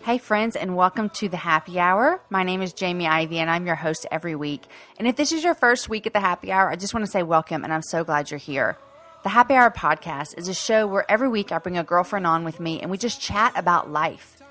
Hey friends, and welcome to the Happy Hour. My name is Jamie Ivey, and I'm your host every week. And if this is your first week at the Happy Hour, I just want to say welcome, and I'm so glad you're here. The Happy Hour podcast is a show where every week I bring a girlfriend on with me, and we just chat about life.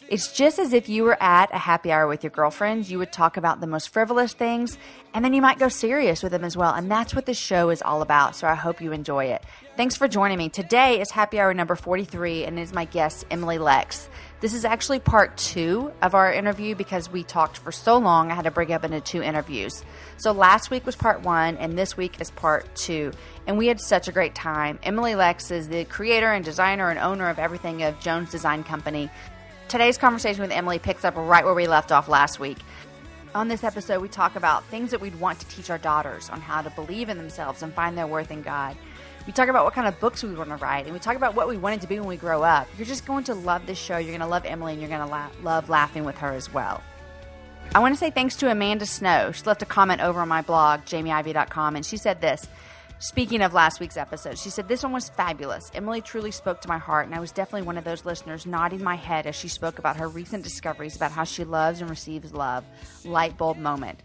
It's just as if you were at a happy hour with your girlfriends. You would talk about the most frivolous things, and then you might go serious with them as well. And that's what this show is all about, so I hope you enjoy it. Thanks for joining me. Today is happy hour number 43, and it is my guest, Emily Lex. This is actually part 2 of our interview because we talked for so long, I had to break up into 2 interviews. So last week was part 1, and this week is part 2. And we had such a great time. Emily Lex is the creator and designer and owner of everything of Jones Design Company. Today's conversation with Emily picks up right where we left off last week. On this episode, we talk about things that we'd want to teach our daughters on how to believe in themselves and find their worth in God. We talk about what kind of books we want to write, and we talk about what we wanted to be when we grow up. You're just going to love this show. You're going to love Emily, and you're going to love laughing with her as well. I want to say thanks to Amanda Snow. She left a comment over on my blog, jamieivey.com, and she said this. Speaking of last week's episode, she said, "This one was fabulous. Emily truly spoke to my heart, and I was definitely one of those listeners nodding my head as she spoke about her recent discoveries about how she loves and receives love. Light bulb moment."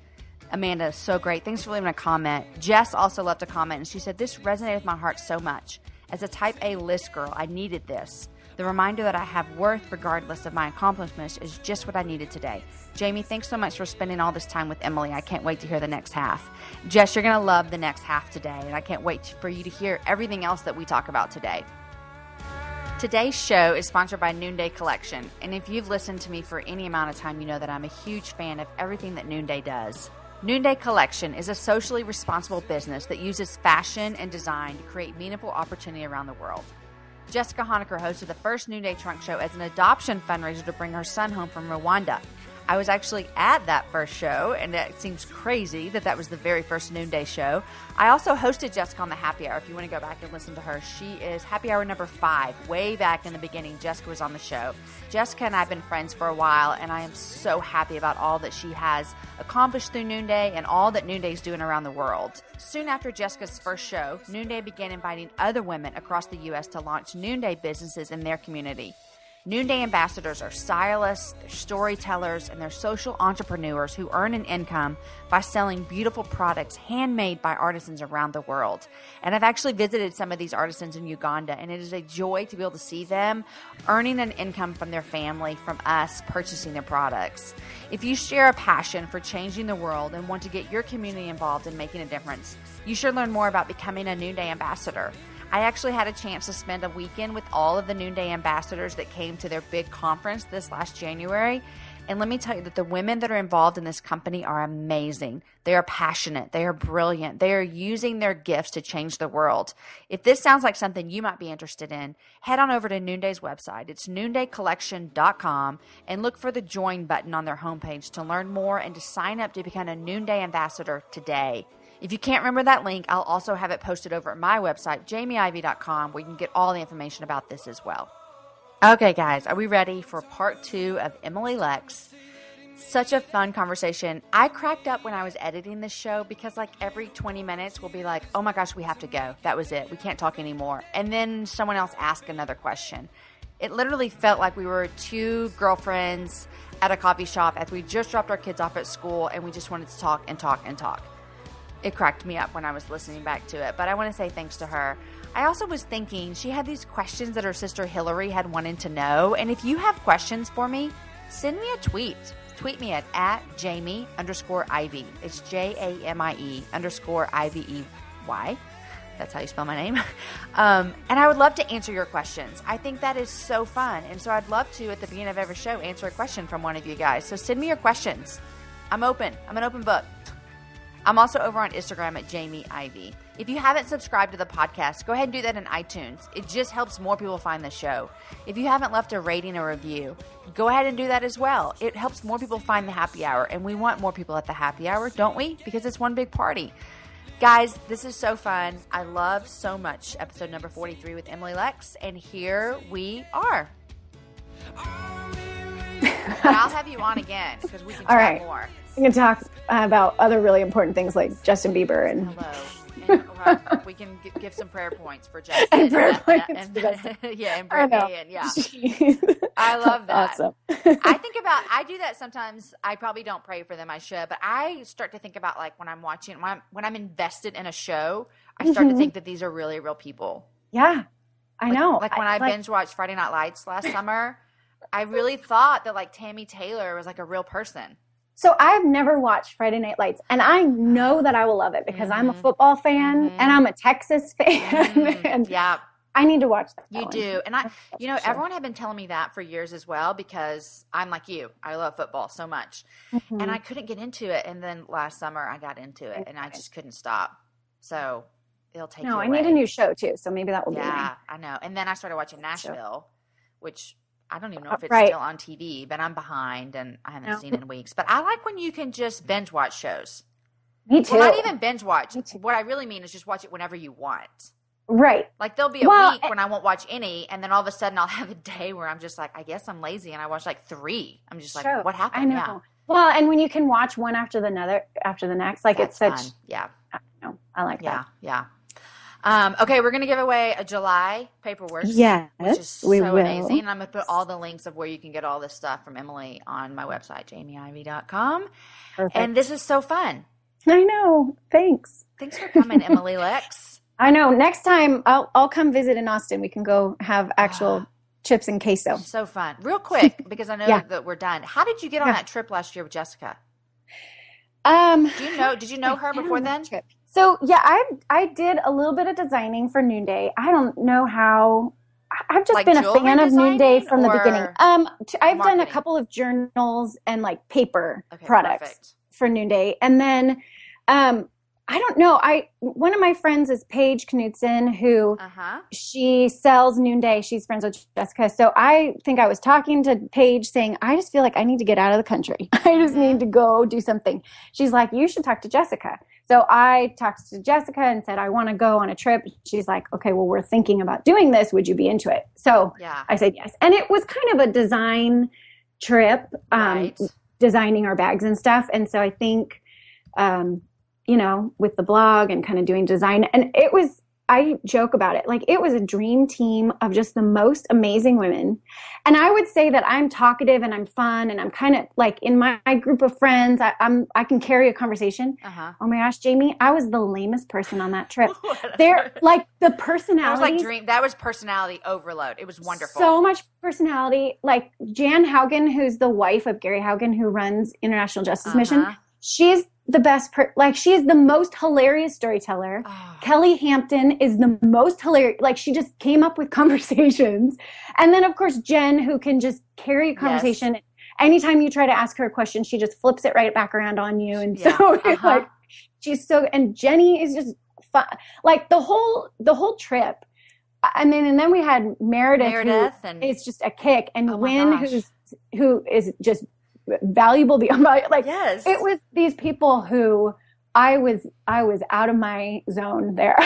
Amanda, so great. Thanks for leaving a comment. Jess also left a comment, and she said, "This resonated with my heart so much. As a type A list girl, I needed this. The reminder that I have worth regardless of my accomplishments is just what I needed today." Jamie, thanks so much for spending all this time with Emily. I can't wait to hear the next half. Jess, you're going to love the next half today, and I can't wait for you to hear everything else that we talk about today. Today's show is sponsored by Noonday Collection, and if you've listened to me for any amount of time, you know that I'm a huge fan of everything that Noonday does. Noonday Collection is a socially responsible business that uses fashion and design to create meaningful opportunity around the world. Jessica Honecker hosted the first Noonday Trunk Show as an adoption fundraiser to bring her son home from Rwanda. I was actually at that first show, and it seems crazy that that was the very first Noonday show. I also hosted Jessica on the Happy Hour. If you want to go back and listen to her, she is Happy Hour number 5. Way back in the beginning, Jessica was on the show. Jessica and I have been friends for a while, and I am so happy about all that she has accomplished through Noonday and all that Noonday is doing around the world. Soon after Jessica's first show, Noonday began inviting other women across the U.S. to launch Noonday businesses in their community. Noonday ambassadors are stylists, they're storytellers, and they're social entrepreneurs who earn an income by selling beautiful products handmade by artisans around the world. And I've actually visited some of these artisans in Uganda, and it is a joy to be able to see them earning an income from their family, from us purchasing their products. If you share a passion for changing the world and want to get your community involved in making a difference, you should learn more about becoming a Noonday ambassador. I actually had a chance to spend a weekend with all of the Noonday ambassadors that came to their big conference this last January. And let me tell you that the women that are involved in this company are amazing. They are passionate. They are brilliant. They are using their gifts to change the world. If this sounds like something you might be interested in, head on over to Noonday's website. It's noondaycollection.com, and look for the join button on their homepage to learn more and to sign up to become a Noonday ambassador today. If you can't remember that link, I'll also have it posted over at my website, jamieivey.com, where you can get all the information about this as well. Okay, guys, are we ready for part 2 of Emily Lex? Such a fun conversation. I cracked up when I was editing this show because like every 20 minutes we'll be like, oh my gosh, we have to go. That was it. We can't talk anymore. And then someone else asked another question. It literally felt like we were 2 girlfriends at a coffee shop after we just dropped our kids off at school and we just wanted to talk and talk and talk. It cracked me up when I was listening back to it, but I want to say thanks to her. I also was thinking she had these questions that her sister Hillary had wanted to know, and if you have questions for me, send me a tweet. Tweet me at @Jamie_Ivey. It's JAMIE_IVEY. That's how you spell my name. And I would love to answer your questions. I think that is so fun, and so I'd love to, at the beginning of every show, answer a question from one of you guys. So send me your questions. I'm open. I'm an open book. I'm also over on Instagram at Jamie Ivey. If you haven't subscribed to the podcast, go ahead and do that in iTunes. It just helps more people find the show. If you haven't left a rating or review, go ahead and do that as well. It helps more people find the happy hour, and we want more people at the happy hour, don't we? Because it's one big party. Guys, this is so fun. I love so much episode number 43 with Emily Lex, and here we are. But I'll have you on again because we can talk more. We can talk about other really important things like Justin Bieber and hello. Well, we can give some prayer points for Jessica. And prayer points yeah, and Brittany, and yeah. Jeez. I love that. Awesome. I do that sometimes. I probably don't pray for them. I should, but I start to think about like when I'm invested in a show, I start to think that these are really real people. Yeah, I know. Like when I binge watched Friday Night Lights last summer, I really thought that like Tammy Taylor was like a real person. So I've never watched Friday Night Lights, and I know that I will love it because I'm a football fan and I'm a Texas fan. And yeah. I need to watch that. You do. And everyone had been telling me that for years as well, because I'm like you. I love football so much. And I couldn't get into it. And then last summer I got into it and I just couldn't stop. So it'll take you away. I need a new show too. So maybe that will be Yeah, I know. And then I started watching Nashville, which I don't even know if it's Right. still on TV, but I'm behind and I haven't seen it in weeks. But I like when you can just binge watch shows. Me too. Well, not even binge watch. What I really mean is just watch it whenever you want. Right. Like there'll be a week when I won't watch any, and then all of a sudden I'll have a day where I'm just like, I guess I'm lazy, and I watch like 3. I'm just like, what happened? I know. Yeah. Well, and when you can watch one after the next, like That's it's such. fun. Yeah. I like that. Yeah. Okay, we're going to give away a July paperwork. Yes, which is so we will. amazing. And I'm going to put all the links of where you can get all this stuff from Emily on my website, jamieivey.com. Perfect. And this is so fun. I know. Thanks. Thanks for coming, Emily Lex. I know. Next time I'll come visit in Austin. We can go have actual chips and queso. So fun. Real quick, because I know that we're done. How did you get on that trip last year with Jessica? Did you know her before then? Trip. So yeah, I did a little bit of designing for Noonday. I don't know how. I've just been a fan of Noonday from the beginning. I've done a couple of journals and like paper products for Noonday, and then I don't know. One of my friends is Paige Knudsen, who she sells Noonday. She's friends with Jessica. So I think I was talking to Paige saying, I just feel like I need to get out of the country. I just need to go do something. She's like, you should talk to Jessica. So I talked to Jessica and said, I want to go on a trip. She's like, okay, well, we're thinking about doing this. Would you be into it? So I said yes. And it was kind of a design trip, designing our bags and stuff. And so I think, with the blog and kind of doing design. And I joke about it. Like it was a dream team of just the most amazing women. And I would say that I'm talkative and I'm fun and I'm kind of like in my group of friends, I can carry a conversation. Oh my gosh, Jamie, I was the lamest person on that trip. They're like the personality. That was personality overload. It was wonderful. So much personality. Like Jan Haugen, who's the wife of Gary Haugen, who runs International Justice Mission. She's the best, she is the most hilarious storyteller. Kelly Hampton is the most hilarious. Like she just came up with conversations. And then of course, Jen, who can just carry a conversation. Yes. Anytime you try to ask her a question, she just flips it right back around on you. And so like, she's so, and Jenny is just fun. Like the whole trip. And then we had Meredith and it's just a kick. And Wynn, who is just valuable beyond value. Like it was these people who I was out of my zone there.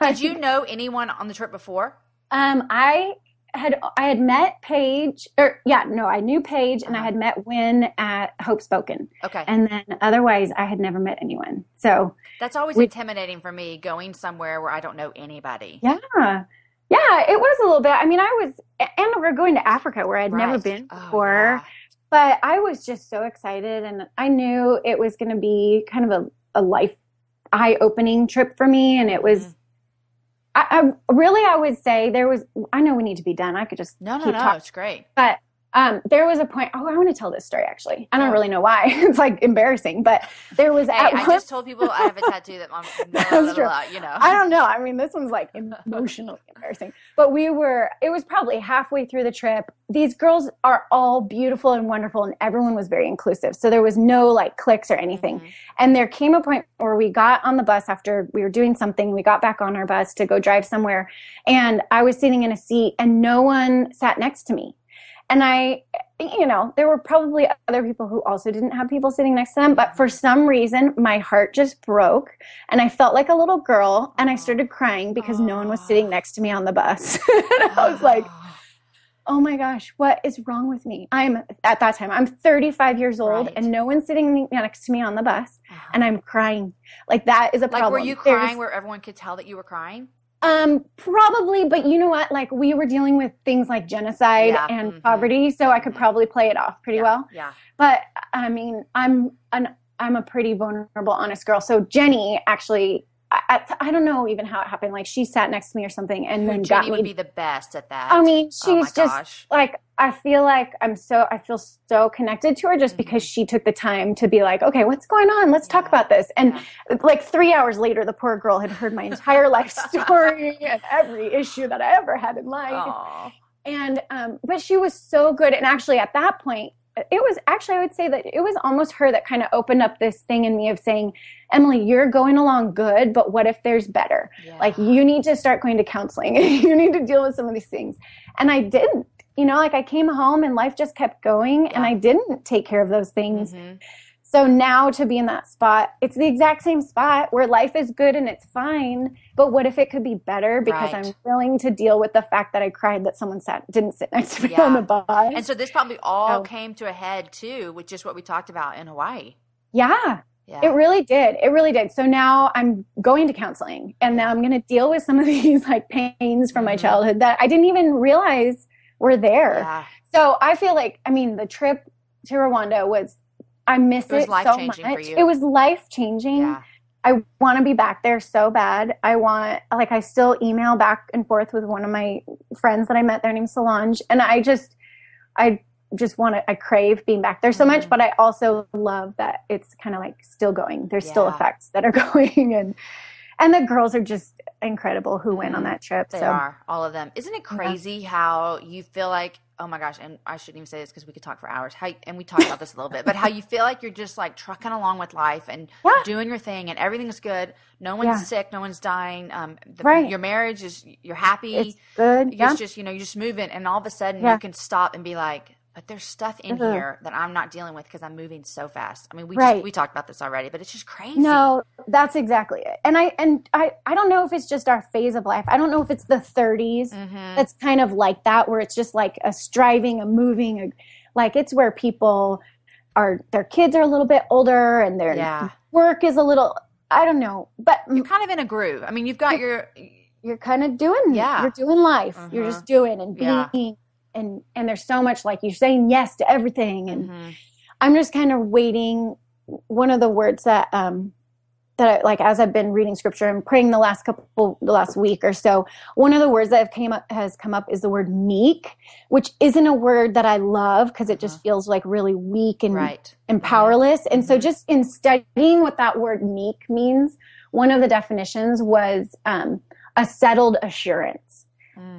Did you know anyone on the trip before? I had met Paige, I knew Paige and I had met Wynn at Hope Spoken. Okay. And then otherwise I had never met anyone. So that's always intimidating for me, going somewhere where I don't know anybody. Yeah. Yeah, it was a little bit. I mean, and we're going to Africa where I'd never been before. Yeah. But I was just so excited, and I knew it was going to be kind of a life eye-opening trip for me. And it was, I would say I know we need to be done. I could just keep talking. It's great. But there was a point, I want to tell this story actually. I don't really know why. It's like embarrassing, but there was I just told people I have a tattoo that mom, I don't know. I mean, this one's like emotionally embarrassing, but it was probably halfway through the trip. These girls are all beautiful and wonderful and everyone was very inclusive. So there was no like cliques or anything. And there came a point where we got on the bus after we were doing something. We got back on our bus to go drive somewhere. And I was sitting in a seat and no one sat next to me. And there were probably other people who also didn't have people sitting next to them. But for some reason, my heart just broke and I felt like a little girl and I started crying because no one was sitting next to me on the bus. And I was like, oh my gosh, what is wrong with me? At that time, I'm 35 years old and no one's sitting next to me on the bus and I'm crying. Like that is a problem. Like were you crying where everyone could tell that you were crying? Probably, but you know what? Like we were dealing with things like genocide and poverty, so I could probably play it off pretty well. Yeah. But I mean, I'm a pretty vulnerable, honest girl. So Jenny actually, I don't know even how it happened. Like she sat next to me or something, and then Jenny would be the best at that. I mean, she's just like, I feel so connected to her just because she took the time to be like, okay, what's going on? Let's talk about this. And like 3 hours later, the poor girl had heard my entire life story and every issue that I ever had in life. Aww. And, but she was so good. And actually at that point, I would say that it was almost her that kind of opened up this thing in me of saying, Emily, you're going along good, but what if there's better? Yeah. Like you need to start going to counseling. You need to deal with some of these things. And I didn't, like I came home and life just kept going and I didn't take care of those things. Mm-hmm. So now to be in that spot, it's the exact same spot where life is good and it's fine. But what if it could be better? Because I'm willing to deal with the fact that I cried that someone didn't sit next to me on the bus. And so this probably all came to a head too, with just what we talked about in Hawaii. Yeah. It really did. It really did. So now I'm going to counseling and now I'm going to deal with some of these like pains from my childhood that I didn't even realize were there. Yeah. So I feel like, the trip to Rwanda I miss it so much. For you. It was life-changing. Yeah. I want to be back there so bad. I still email back and forth with one of my friends that I met there named Solange. And I crave being back there so much, but I also love that it's kind of like still going. There's still effects that are going and the girls are just incredible who went on that trip. They are, all of them. Isn't it crazy how you feel like, oh my gosh, and I shouldn't even say this because we could talk for hours. And we talked about this a little bit, but how you feel like you're just like trucking along with life and doing your thing and everything is good. No one's sick. No one's dying. Your marriage is, you're happy. It's good. It's just, you're just moving and all of a sudden you can stop and be like, but there's stuff in here that I'm not dealing with because I'm moving so fast. I mean, we talked about this already, but it's just crazy. No, that's exactly it. And I don't know if it's just our phase of life. I don't know if it's the 30s that's kind of like that, where it's just like a striving, a moving, like it's where people their kids are a little bit older and their work is a little, I don't know, but you're kind of in a groove. I mean, you've got you're kind of doing, you're doing life. You're just doing and being. And there's so much, like you're saying yes to everything. And I'm just kind of waiting. One of the words that I, like, as I've been reading scripture and praying the last week or so, one of the words that has come up is the word meek, which isn't a word that I love because it just feels like really weak and powerless. And so just in studying what that word meek means, one of the definitions was a settled assurance.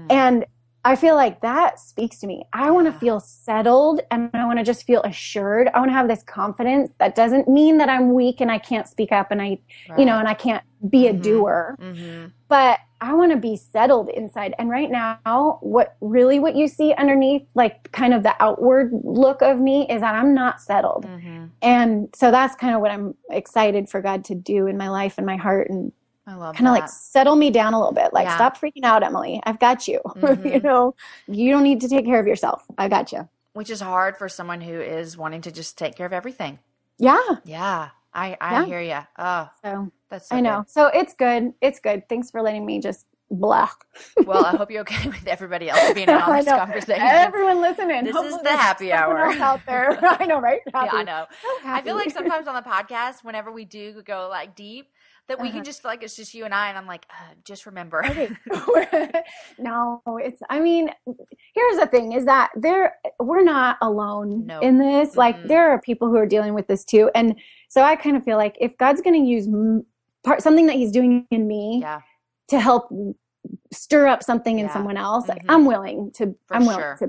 And I feel like that speaks to me. I want to feel settled and I want to just feel assured. I want to have this confidence. That doesn't mean that I'm weak and I can't speak up and and I can't be a doer, but I want to be settled inside. And right now, what you see underneath, like kind of the outward look of me, is that I'm not settled. And so that's kind of what I'm excited for God to do in my life and my heart, and I love kind of like settle me down a little bit. Like, stop freaking out, Emily. I've got you. You don't need to take care of yourself. I got you. Which is hard for someone who is wanting to just take care of everything. Yeah. Yeah. I hear you. Oh, so that's so I know. Good. So it's good. It's good. Thanks for letting me just blah. Well, I hope you're okay with everybody else being in on this conversation. Everyone listening. This is the happy hour. Out there. I know, right? Happy. Yeah, I know. So I feel like sometimes on the podcast, whenever we do go like deep, that we can just like, it's just you and I, and I'm like, just remember. Okay. No, here's the thing is that we're not alone in this. Like there are people who are dealing with this too. And so I kind of feel like if God's going to use something that he's doing in me to help stir up something in someone else, like, I'm willing to do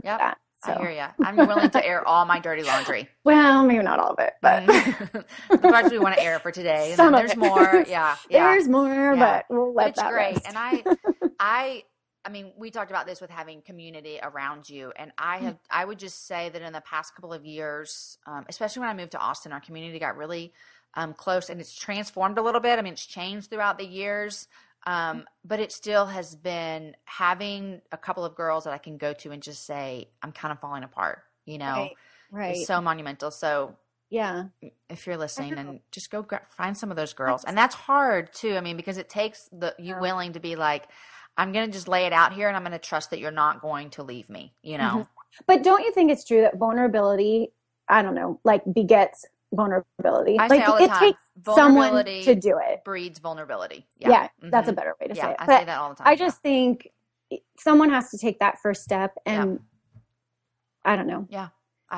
that. So. I hear you. I'm willing to air all my dirty laundry. Well, maybe not all of it, but the parts we want to air for today. And then there's more. Yeah. There's more, but we'll let that great. rest. And I mean, we talked about this with having community around you. And I would just say that in the past couple of years, especially when I moved to Austin, our community got really close and it's transformed a little bit. I mean, it's changed throughout the years. But it still has been having a couple of girls that I can go to and just say, I'm kind of falling apart, Right. It's so monumental. So yeah, if you're listening, and just go find some of those girls. And that's hard too. I mean, because it takes you willing to be like, I'm going to just lay it out here and I'm going to trust that you're not going to leave me, But don't you think it's true that vulnerability, I don't know, like begets vulnerability? I say all the time, takes someone to do it. Breeds vulnerability. Yeah, that's a better way to say it. I say that all the time. I just think someone has to take that first step, and I don't know. Yeah.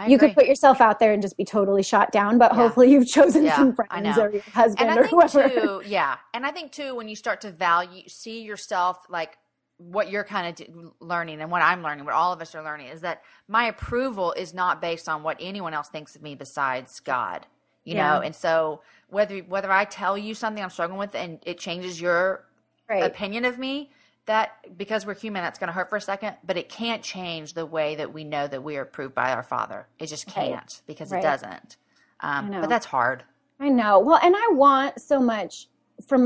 You could put yourself out there and just be totally shot down, but hopefully you've chosen some friends or your husband or whoever. And I think too, when you start to see yourself, like what you're kind of learning and what I'm learning, what all of us are learning, is that my approval is not based on what anyone else thinks of me besides God, you know? And so whether I tell you something I'm struggling with and it changes your opinion of me, that because we're human, that's going to hurt for a second, but it can't change the way that we know that we are approved by our Father. It just can't because it doesn't. But that's hard. I know. Well, and I want so much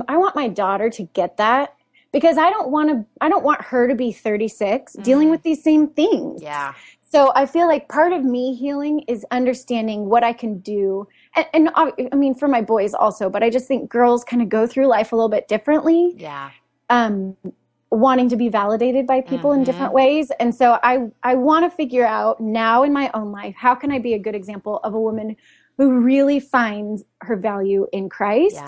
I want my daughter to get that, because I don't want her to be 36 dealing with these same things. Yeah. So I feel like part of me healing is understanding what I can do. And I mean, for my boys also, but I just think girls kind of go through life a little bit differently. Yeah. Wanting to be validated by people in different ways. And so I want to figure out now in my own life, how can I be a good example of a woman who really finds her value in Christ,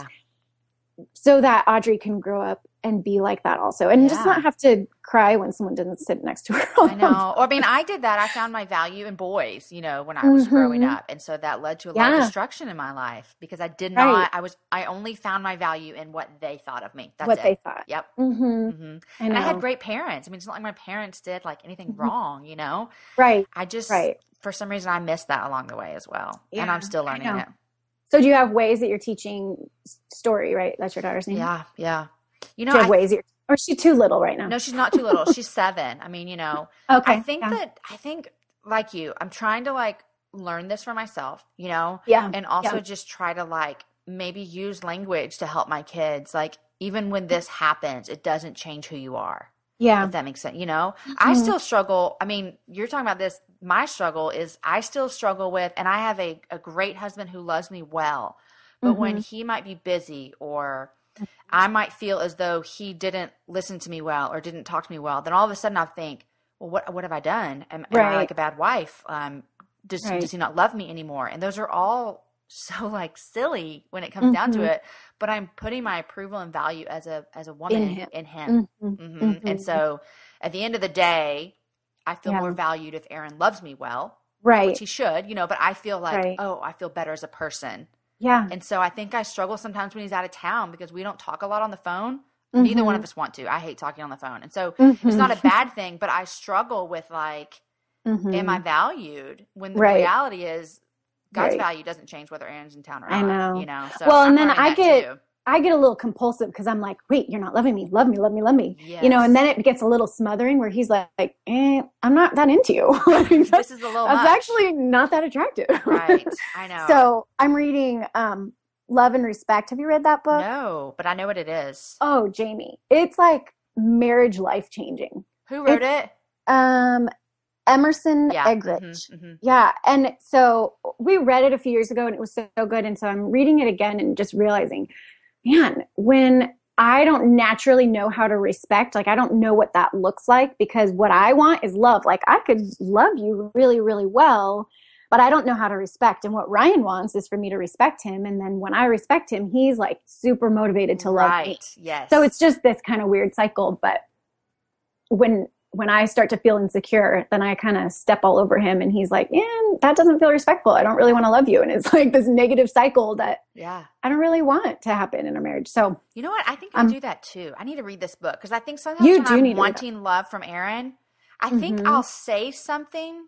so that Audrey can grow up and be like that also, and just not have to cry when someone didn't sit next to her. I know. I mean, I did that. I found my value in boys, when I was growing up. And so that led to a lot of destruction in my life, because I did not, I only found my value in what they thought of me. That's what it. they thought. Yep. And I had great parents. I mean, it's not like my parents did like anything wrong, Right. I just, for some reason, I missed that along the way as well. Yeah, and I'm still learning it. So do you have ways that you're teaching Story, right? That's your daughter's name? Yeah. Yeah. Do you have ways or is she too little right now? No, she's not too little. She's 7. I mean, Okay. I think like you, I'm trying to like learn this for myself, and also just try to like maybe use language to help my kids. Like, even when this happens, it doesn't change who you are. Yeah. If that makes sense. I still struggle. I mean, you're talking about this. My struggle is I still struggle with, and I have a great husband who loves me well, but when he might be busy, or I might feel as though he didn't listen to me well or didn't talk to me well, then all of a sudden I think, well, what have I done? Am I like a bad wife? Does he not love me anymore? And those are all so like silly when it comes down to it, but I'm putting my approval and value as a woman in him. And so at the end of the day, I feel more valued if Aaron loves me well, which he should, but I feel like, I feel better as a person. Yeah. And so I think I struggle sometimes when he's out of town, because we don't talk a lot on the phone. Neither one of us want to. I hate talking on the phone. And so it's not a bad thing, but I struggle with like, am I valued, when the reality is God's value doesn't change whether Aaron's in town or not. I know. So well, and then I get a little compulsive, because I'm like, wait, you're not loving me. Love me, love me, love me. Yes. And then it gets a little smothering, where he's like, I'm not that into you. This is a little much. That's actually not that attractive. Right. I know. So I'm reading Love and Respect. Have you read that book? No, but I know what it is. Oh, Jamie. It's like marriage life changing. Who wrote it? Emerson Eggerichs. Yeah. And so we read it a few years ago, and it was so good. And so I'm reading it again and just realizing, man, when I don't naturally know how to respect, like I don't know what that looks like, because what I want is love. Like I could love you really, really well, but I don't know how to respect. And what Ryan wants is for me to respect him. And then when I respect him, he's like super motivated to love me. Yes. So it's just this kind of weird cycle. But when I start to feel insecure, then I kind of step all over him, and he's like, that doesn't feel respectful. I don't really want to love you. And it's like this negative cycle that I don't really want to happen in a marriage. So you know what? I think I do that too. I need to read this book, because I think sometimes when I'm wanting love from Aaron, I think I'll say something.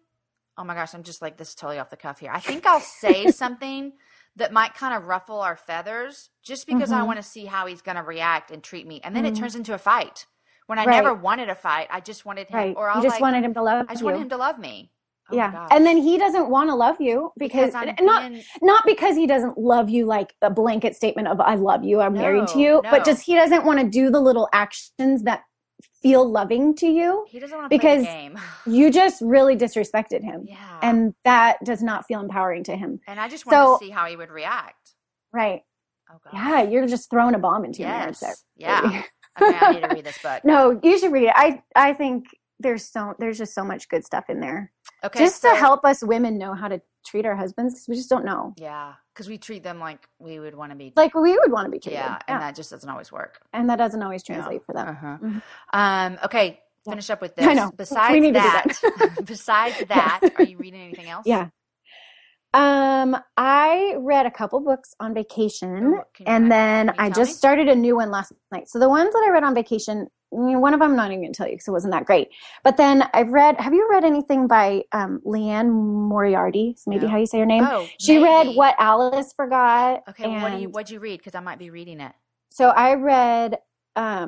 Oh my gosh, I'm just like, this is totally off the cuff here. I think I'll say something that might kind of ruffle our feathers, just because I want to see how he's going to react and treat me. And then it turns into a fight. When I never wanted a fight, I just wanted him, or you just wanted him to love you. I just wanted him to love me. Oh my gosh. And then he doesn't want to love you because not because he doesn't love you like a blanket statement of I love you, I'm married to you, but just he doesn't want to do the little actions that feel loving to you. He doesn't want to play the game. You just really disrespected him. Yeah. And that does not feel empowering to him. And I just wanted to see how he would react. Right. Oh gosh. Yeah, you're just throwing a bomb into your marriage there. Yeah. Okay, I need to read this book. No, you should read it. I think there's just so much good stuff in there. Okay. Just to help us women know how to treat our husbands, because we just don't know. Yeah. Because we treat them like we would want to be. Like we would want to be treated. Yeah. And that just doesn't always work. And that doesn't always translate for them. Mm-hmm. Okay. Finish up with this. I know. Besides that, are you reading anything else? Yeah. I read a couple books on vacation, and then I just started a new one last night. So the ones that I read on vacation, one of them I'm not even going to tell you because it wasn't that great. But then have you read anything by Leanne Moriarty? Is maybe how you say her name? Oh, she read What Alice Forgot. Okay, what'd you read? Because I might be reading it. So I read, I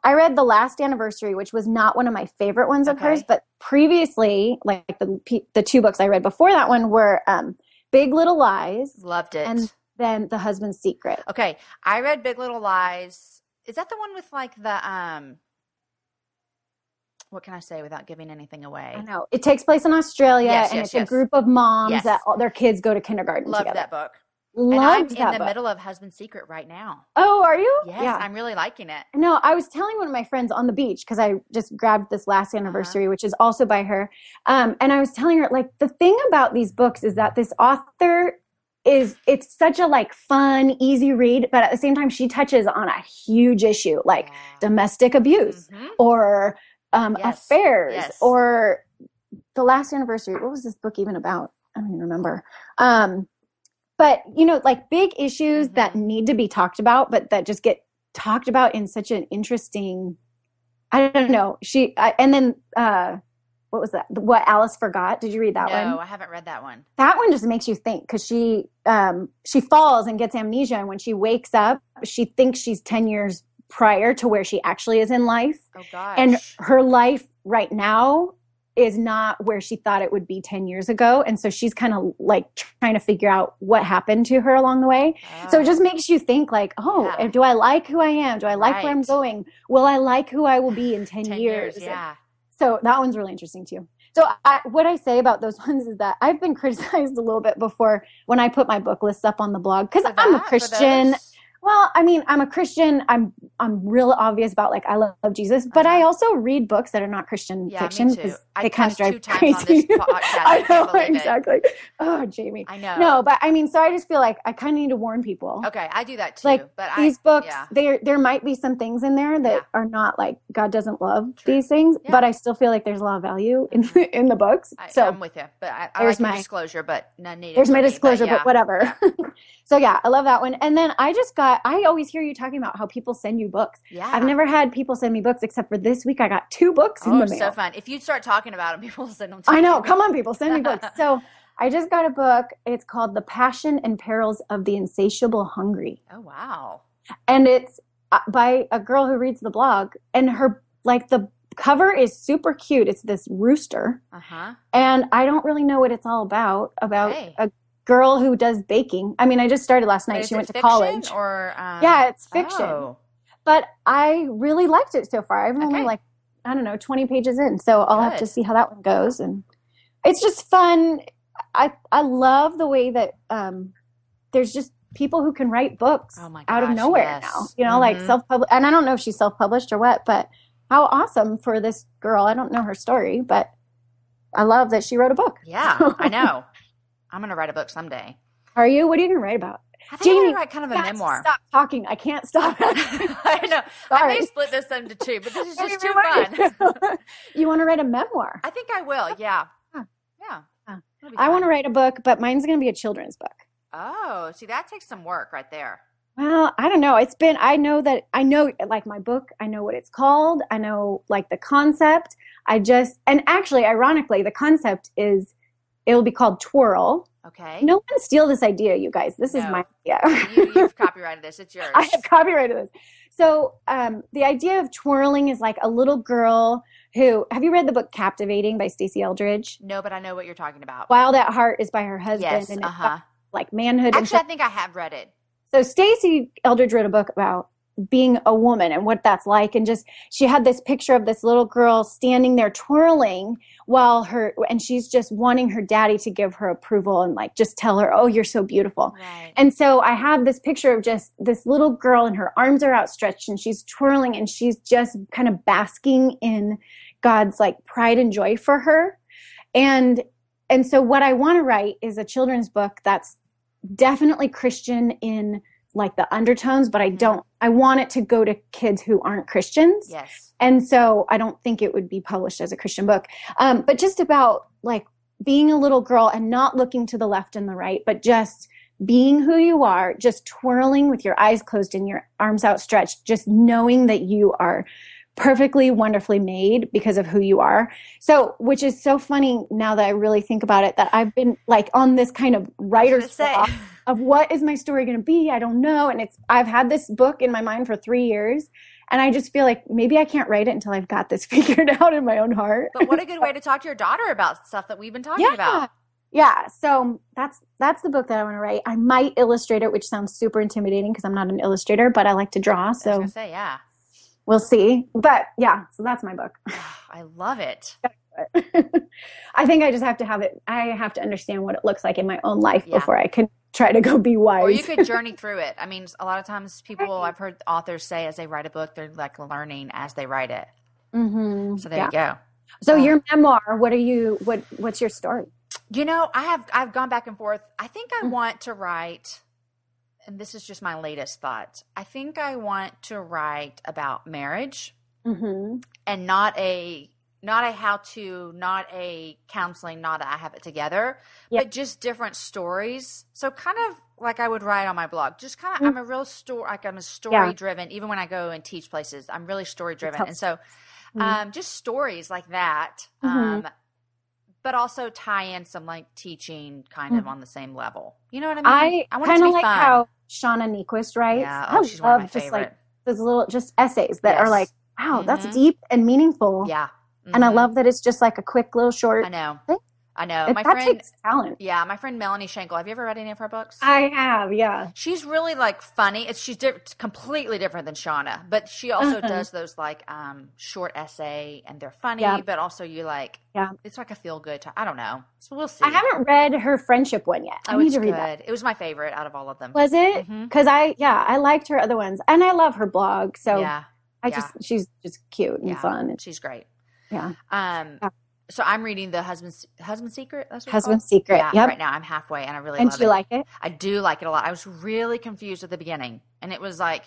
read The Last Anniversary, which was not one of my favorite ones of hers, but previously, like the two books I read before that one were Big Little Lies. Loved it. And then The Husband's Secret. Okay, I read Big Little Lies. Is that the one with like the what can I say without giving anything away? I know. It takes place in Australia, and it's a group of moms that their kids go to kindergarten together. Loved that book. Loved and I'm in the middle of Husband's Secret right now. Oh, are you? Yes, yeah. I'm really liking it. No, I was telling one of my friends on the beach, because I just grabbed this Last Anniversary, which is also by her. And I was telling her, like, the thing about these books is that this author it's such a like fun, easy read, but at the same time, she touches on a huge issue like domestic abuse or affairs or The Last Anniversary. What was this book even about? I don't even remember. But, like big issues that need to be talked about, but that just get talked about in such an interesting, I don't know. And then, what was that? What Alice Forgot. Did you read that one? No, I haven't read that one. That one just makes you think, because she falls and gets amnesia. And when she wakes up, she thinks she's 10 years prior to where she actually is in life. Oh, gosh. And her life right now is not where she thought it would be 10 years ago. And so she's kind of like trying to figure out what happened to her along the way. Oh. So it just makes you think like, do I like who I am? Do I like where I'm going? Will I like who I will be in 10 years? Yeah. So that one's really interesting too. So what I say about those ones is that I've been criticized a little bit before when I put my book lists up on the blog, because I'm a Christian. Well, I mean, I'm a Christian. I'm real obvious about like I love Jesus, but I also read books that are not Christian fiction because they kind of drive me crazy. On this podcast. I know, exactly. Oh, Jamie. I know. No, but I mean, so I just feel like I kind of need to warn people. Okay, I do that too. Like but these books, there might be some things in there that are not like God doesn't love these things, but I still feel like there's a lot of value in the books. So I'm with you, but I like my disclosure, but none needed. There's my disclosure, but whatever. So yeah, I love that one. And then I always hear you talking about how people send you books. Yeah. I've never had people send me books except for this week. I got 2 books in the mail. So fun. If you start talking about them, people will send them to you. I know. Come on, people. Send me books. So I just got a book. It's called The Passion and Perils of the Insatiable Hungry. Oh, wow. And it's by a girl who reads the blog. And her, like, the cover is super cute. It's this rooster. And I don't really know what it's all about a girl who does baking. I mean, I just started last night. She went to college. Or yeah, it's fiction. But I really liked it so far. I'm only like, I don't know, 20 pages in. So I'll have to see how that one goes. And it's just fun. I love the way that there's just people who can write books out of nowhere now. Like self-published. And I don't know if she's self-published or what, but how awesome for this girl. I don't know her story, but I love that she wrote a book. Yeah, I know. I'm going to write a book someday. Are you? What are you going to write about? I think I'm going to write kind of a memoir. Stop talking. I can't stop. I know. Sorry. I may split this into 2, but this is just too fun. You want to write a memoir? I think I will. Yeah. Yeah. I want to write a book, but mine's going to be a children's book. Oh, see, that takes some work right there. Well, I don't know. I know like my book, I know what it's called. I know like the concept. And actually, ironically, the concept is, it'll be called Twirl. Okay. No one steal this idea, you guys. This is my idea. You've copyrighted this. It's yours. I have copyrighted this. So the idea of twirling is like a little girl who, have you read the book Captivating by Stacey Eldridge? No, but I know what you're talking about. Wild at Heart is by her husband. Yes, and it's like manhood. Actually, I think I have read it. So Stacey Eldridge wrote a book about being a woman and what that's like. And just, she had this picture of this little girl standing there twirling and she's just wanting her daddy to give her approval and like, just tell her, oh, you're so beautiful. Right. And so I have this picture of just this little girl and her arms are outstretched and she's twirling and she's just kind of basking in God's like pride and joy for her. And so what I want to write is a children's book that's definitely Christian in like the undertones, but I want it to go to kids who aren't Christians. Yes. And so I don't think it would be published as a Christian book. But just about like being a little girl and not looking to the left and the right, but just being who you are, just twirling with your eyes closed and your arms outstretched, just knowing that you are perfectly, wonderfully made because of who you are. So, which is so funny now that I really think about it, that I've been like on this kind of writer's block of what is my story going to be? I don't know. And I've had this book in my mind for 3 years. And I just feel like maybe I can't write it until I've got this figured out in my own heart. But what a good way to talk to your daughter about stuff that we've been talking about. Yeah. So that's the book that I want to write. I might illustrate it, which sounds super intimidating because I'm not an illustrator, but I like to draw. So I was going to say, yeah. We'll see. But yeah, so that's my book. I love it. I think I just have to have it. I have to understand what it looks like in my own life before I can try to go be wise. Or you could journey through it. I mean, a lot of times I've heard authors say as they write a book, they're like learning as they write it. Mm-hmm. So there you go. So your memoir, what's your story? You know, I've gone back and forth. I think I want to write, and this is just my latest thought. I think I want to write about marriage and not a how-to, not a counseling, not a I have it together, but just different stories. So kind of like I would write on my blog, just kind of, I'm a story driven, even when I go and teach places, I'm really story driven. And so just stories like that, but also tie in some like teaching kind of on the same level. You know what I mean? I want it to be like fun. How Shauna Niequist writes. Yeah, she's one of my favorite. Like those little just essays that are like, wow, that's deep and meaningful. Yeah. And I love that it's just like a quick little short. I know. My friend takes talent. Yeah, my friend Melanie Schenkel. Have you ever read any of her books? I have, yeah. She's really like funny. She's completely different than Shauna, but she also does those like short essay, and they're funny, but also you like, it's like a feel good time. I don't know. So we'll see. I haven't read her friendship one yet. I need to read that. It was my favorite out of all of them. Was it? Because I liked her other ones, and I love her blog. So she's just cute and fun. And she's great. Yeah. So I'm reading The Husband's Secret. That's what Husband's Secret. Yeah. Right now I'm halfway, and I really love it. And you like it? I do like it a lot. I was really confused at the beginning, and it was like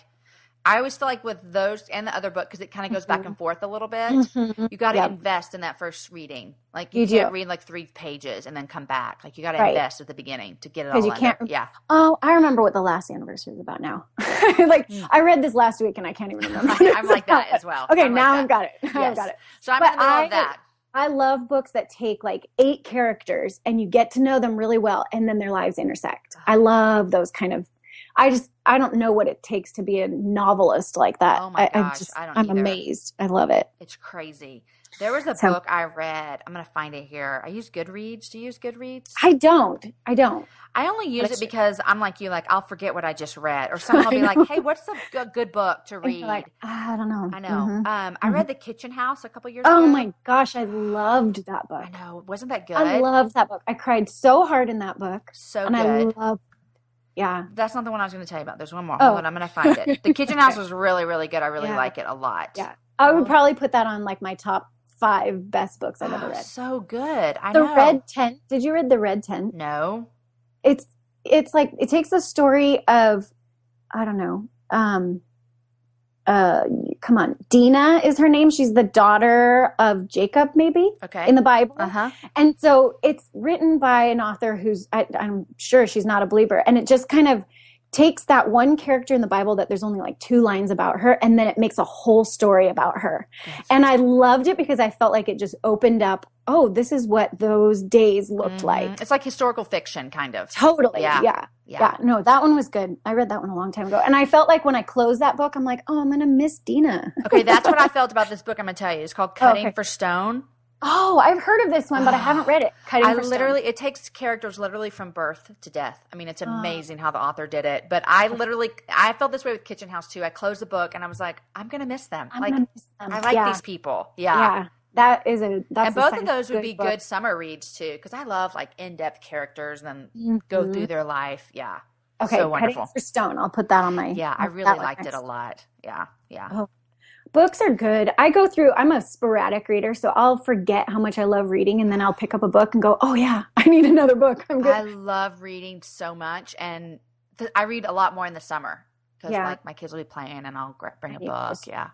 I always feel like with those and the other book, because it kind of goes back and forth a little bit. You got to invest in that first reading. Like you can't read like 3 pages and then come back. Like you got to invest at the beginning to get it all. Because you can't. Yeah. Oh, I remember what The Last Anniversary is about now. I read this last week and I can't even remember. I'm like that as well. Okay, I've got it. Yes. I've got it. So I'm in the middle of that. I love books that take like 8 characters and you get to know them really well, and then their lives intersect. I love those kind of. I don't know what it takes to be a novelist like that. Oh my gosh, I'm amazed. I love it. It's crazy. There was a book I read. I'm going to find it here. I use Goodreads. Do you use Goodreads? I don't. I only use it because I'm like you, like I'll forget what I just read, or someone will be like, "Hey, what's a good book to read?" Like, I don't know. I know. I read The Kitchen House a couple years ago. Oh my gosh, I loved that book. I know. Wasn't that good? I loved that book. I cried so hard in that book. So good. Yeah. That's not the one I was going to tell you about. There's one more. Hold on, I'm going to find it. The Kitchen House was really, really good. I really like it a lot. Yeah. I would probably put that on like my top 5 best books I've ever read. So good. I know. The Red Tent. Did you read The Red Tent? No. It's like, it takes the story of, I don't know, come on. Dina is her name. She's the daughter of Jacob, maybe, in the Bible. And so it's written by an author who's, I'm sure she's not a believer. And it just kind of takes that one character in the Bible that there's only like 2 lines about her, and then it makes a whole story about her. And I loved it because I felt like it just opened up, oh, this is what those days looked like. It's like historical fiction, kind of. Totally. Yeah. No, that one was good. I read that one a long time ago. And I felt like when I closed that book, I'm like, oh, I'm going to miss Dina. Okay, that's what I felt about this book I'm going to tell you. It's called Cutting for Stone. Oh, I've heard of this one, but I haven't read it. It takes characters literally from birth to death. I mean, it's amazing how the author did it. But I felt this way with Kitchen House too. I closed the book and I was like, I'm going to miss them. I like these people. Yeah. And both of those would be good summer reads too, because I love like in-depth characters and then go through their life. Yeah. Okay. So wonderful. Cutting for Stone. I'll put that on my. Yeah, I really liked it a lot. Yeah. Oh. Books are good. I'm a sporadic reader, so I'll forget how much I love reading, and then I'll pick up a book and go, oh yeah, I need another book. I'm good. I love reading so much, and I read a lot more in the summer because like my kids will be playing and I'll bring a book. Yeah.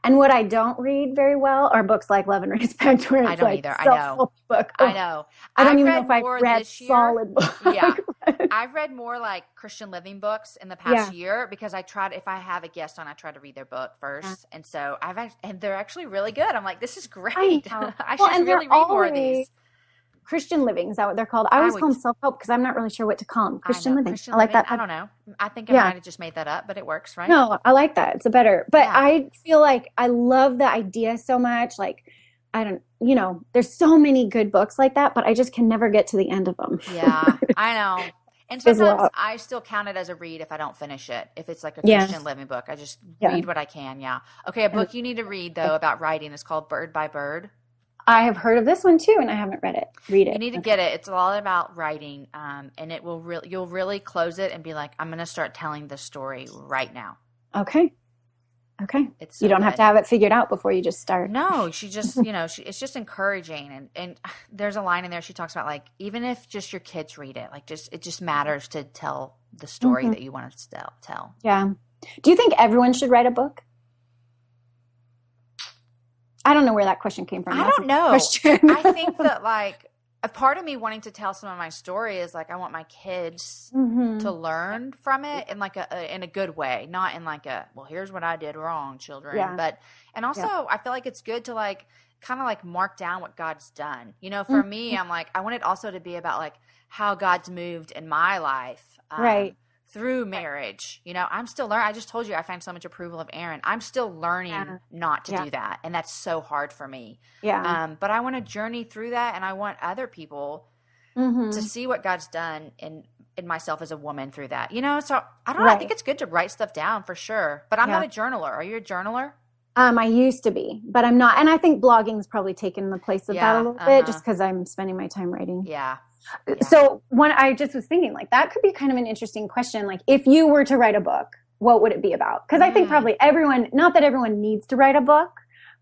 And what I don't read very well are books like Love and Respect, where it's I don't like either. I know. Book. I know. I don't even know if I've read solid books. Yeah. I've read more like Christian living books in the past year because if I have a guest on, I try to read their book first. And so and they're actually really good. I'm like, this is great. I should really read more of these. Christian living, is that what they're called? I always call them self-help because I'm not really sure what to call them. Christian living. I like that. I don't know. I think I might have just made that up, but it works, right? No, I like that. It's a better. But I feel like I love the idea so much. Like, there's so many good books like that, but I just can never get to the end of them. Yeah, I know. And sometimes I still count it as a read if I don't finish it. If it's like a Christian living book, I just read what I can. Yeah. Okay, a book you need to read, though, about writing is called Bird by Bird. I have heard of this one too, and I haven't read it. Read it. You need to get it. It's all about writing, and it will you'll really close it and be like, I'm going to start telling this story right now. Okay. It's you don't have to have it figured out before you just start. No, she just, it's just encouraging, and there's a line in there she talks about like even if just your kids read it, like it just matters to tell the story that you want to tell. Yeah. Do you think everyone should write a book? I don't know where that question came from. I don't know. I think that like a part of me wanting to tell some of my story is like I want my kids to learn from it in like in a good way, not in like here's what I did wrong, children. Yeah. And also I feel like it's good to like kind of like mark down what God's done. For me, I'm like I want it also to be about like how God's moved in my life. Right. Through marriage, I'm still learning. I just told you I find so much approval of Aaron. I'm still learning not to do that, and that's so hard for me. Yeah. But I want to journey through that, and I want other people to see what God's done in myself as a woman through that. So I don't know. I think it's good to write stuff down for sure. But I'm not a journaler. Are you a journaler? I used to be, but I'm not. And I think blogging's probably taken the place of that a little bit, just because I'm spending my time writing. Yeah. So when I just was thinking like that could be kind of an interesting question. Like if you were to write a book, what would it be about? Because I think probably not that everyone needs to write a book,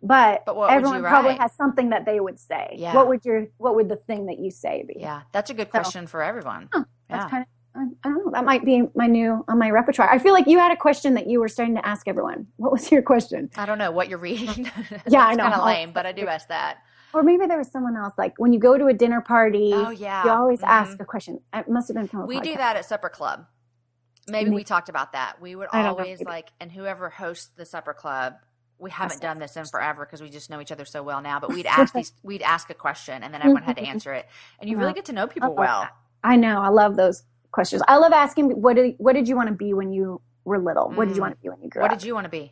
but everyone probably has something that they would say. Yeah. What would the thing that you say be? Yeah. That's a good question for everyone. That's kind of, I don't know. That might be on my repertoire. I feel like you had a question that you were starting to ask everyone. What was your question? I don't know what you're reading. Yeah, I know. It's kind of lame, but I do ask that. Or maybe there was someone else, like when you go to a dinner party, you always ask a question. It must have been from a We do that at Supper Club. Maybe we talked about that. We would always and whoever hosts the Supper Club, we haven't done this in forever because we just know each other so well now, but we'd ask a question and then everyone had to answer it. And you really get to know people well. I know. I love those questions. I love asking, what did you want to be when you were little? What did you want to be when you grew up? What did you want to be?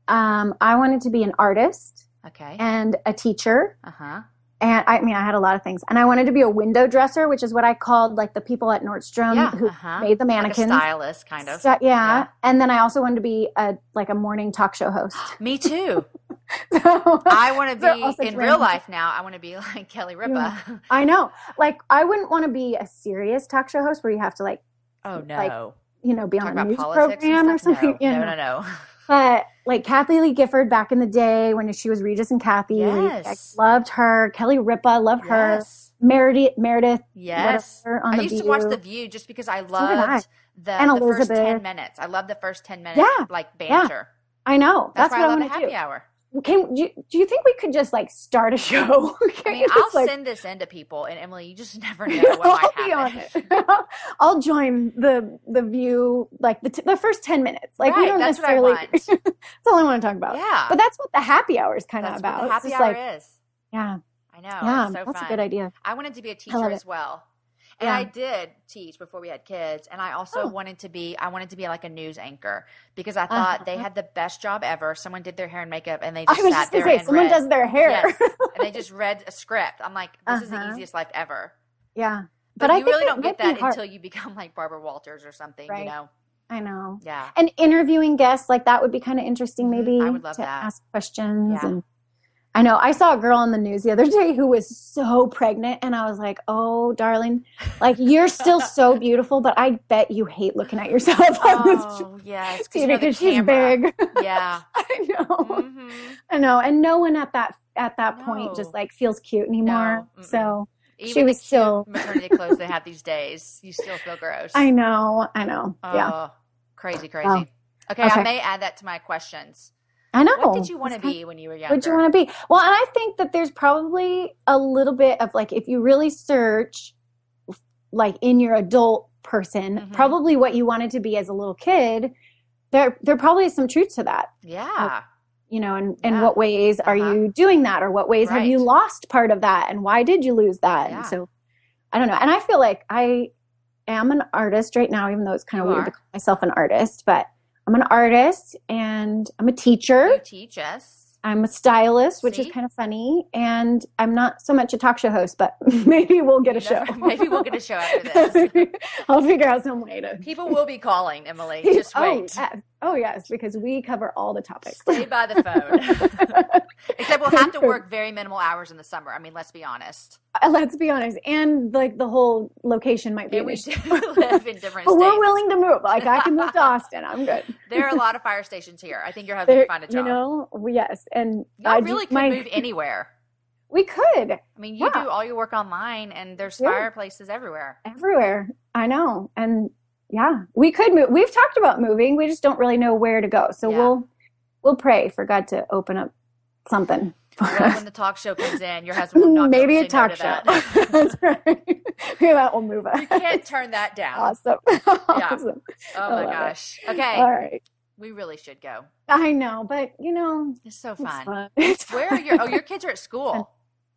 I wanted to be an artist. Okay. And a teacher. Uh-huh. And I had a lot of things. And I wanted to be a window dresser, which is what I called like the people at Nordstrom who made the mannequins. Like a stylist, kind of. Yeah. And then I also wanted to be a morning talk show host. Me too. I want to be in real life now. I want to be like Kelly Ripa. Yeah. I know. Like I wouldn't want to be a serious talk show host where you have to like, oh no, like, be on a news program or something. No. But like Kathie Lee Gifford back in the day when she was Regis and Kathy, yes. I loved her. Kelly Ripa, loved her. Meredith, yes. On I used to watch The View just because I loved the first 10 minutes. I loved the first 10 minutes, like banter. I know. That's why I love the happy hour. do you think we could just like start a show? I mean, I'll send this in to people, and Emily, you just never know what might happen. I'll join the view, like the first 10 minutes. Like right, we don't necessarily. That's all I want to talk about. Yeah, but that's what the happy hour is kind of about. What the happy hour is. Yeah, I know. Yeah, it's so that's fun. a good idea. I wanted to be a teacher as well. And I did teach before we had kids. And I also wanted to be like a news anchor because I thought they had the best job ever. Someone did their hair and makeup and they just sat there and someone does their hair. Yes. And they just read a script. I'm like, this is the easiest life ever. Yeah. But you really don't get that until you become like Barbara Walters or something, right. you know? I know. Yeah. And interviewing guests, like that would be kind of interesting maybe. I would love to that. ask questions and I know. I saw a girl on the news the other day who was so pregnant, and I was like, oh, darling, like, you're still so beautiful, but I bet you hate looking at yourself on this yes, because she's big. Yeah. I know. Mm-hmm. I know. And no one at that point just, like, feels cute anymore. No. So even she was still maternity clothes they have these days, you still feel gross. I know. Yeah. Crazy. Okay, I may add that to my questions. I know. What did you want to be when you were younger? What did you want to be? Well, and I think that there's probably a little bit of like, if you really search like in your adult person, probably what you wanted to be as a little kid, there probably is some truth to that. Yeah. Like, you know, and what ways are you doing that? Or what ways have you lost part of that? And why did you lose that? Yeah. And so, I don't know. And I feel like I am an artist right now, even though it's kind of weird to call myself an artist, but I'm an artist and I'm a teacher. You teach us. I'm a stylist, which is kind of funny. And I'm not so much a talk show host, but maybe we'll get a show. Maybe we'll get a show after this. I'll figure out some way to. People will be calling, Emily. Just wait. Oh, yes, because we cover all the topics. Stay by the phone. Except we'll have to work very minimal hours in the summer. I mean, let's be honest. Let's be honest. And like the whole location might be an issue. We do live in different but states. We're willing to move. Like I can move to Austin. I'm good. There are a lot of fire stations here. I think your husband can find a job. You know, yes. And y'all really could move anywhere. We could. I mean, you do all your work online and there's fireplaces everywhere. Everywhere. I know. And yeah, we could move. We've talked about moving. We just don't really know where to go. So we'll pray for God to open up something. When the talk show comes in, your husband will not maybe be a talk show. That's right. Maybe that will move us. You can't turn that down. Awesome. Yeah. Oh my gosh. Okay. All right. We really should go. I know, but you know, it's so fun. It's fun. Where are your kids are at school?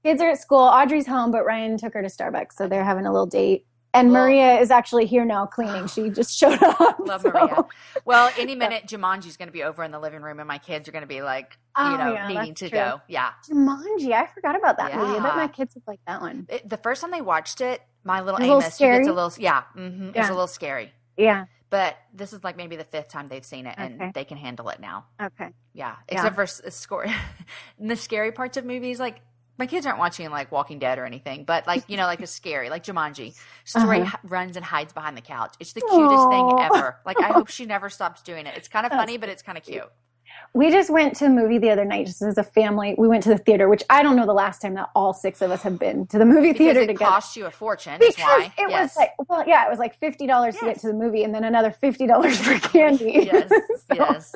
Kids are at school. Audrey's home, but Ryan took her to Starbucks, so they're having a little date. And Maria is actually here now cleaning. She just showed up. Love Maria. Well, any minute Jumanji's going to be over in the living room and my kids are going to be like, needing to go. Yeah. Jumanji. I forgot about that movie. I bet my kids would like that one. The first time they watched it, my little Amos, it's a little, it's a little scary. Yeah. But this is like maybe the 5th time they've seen it and they can handle it now. Okay. Yeah. Except for the scary parts of movies, like, my kids aren't watching like Walking Dead or anything, but like, you know, like a scary, like Jumanji. Story runs and hides behind the couch. It's the cutest thing ever. Like, I hope she never stops doing it. It's kind of funny, but it's kind of cute. We just went to a movie the other night, just as a family. We went to the theater, which I don't know the last time that all 6 of us have been to the movie theater together. Because it cost you a fortune. Because it was like, it was like $50 to get to the movie, and then another $50 for candy. Yes.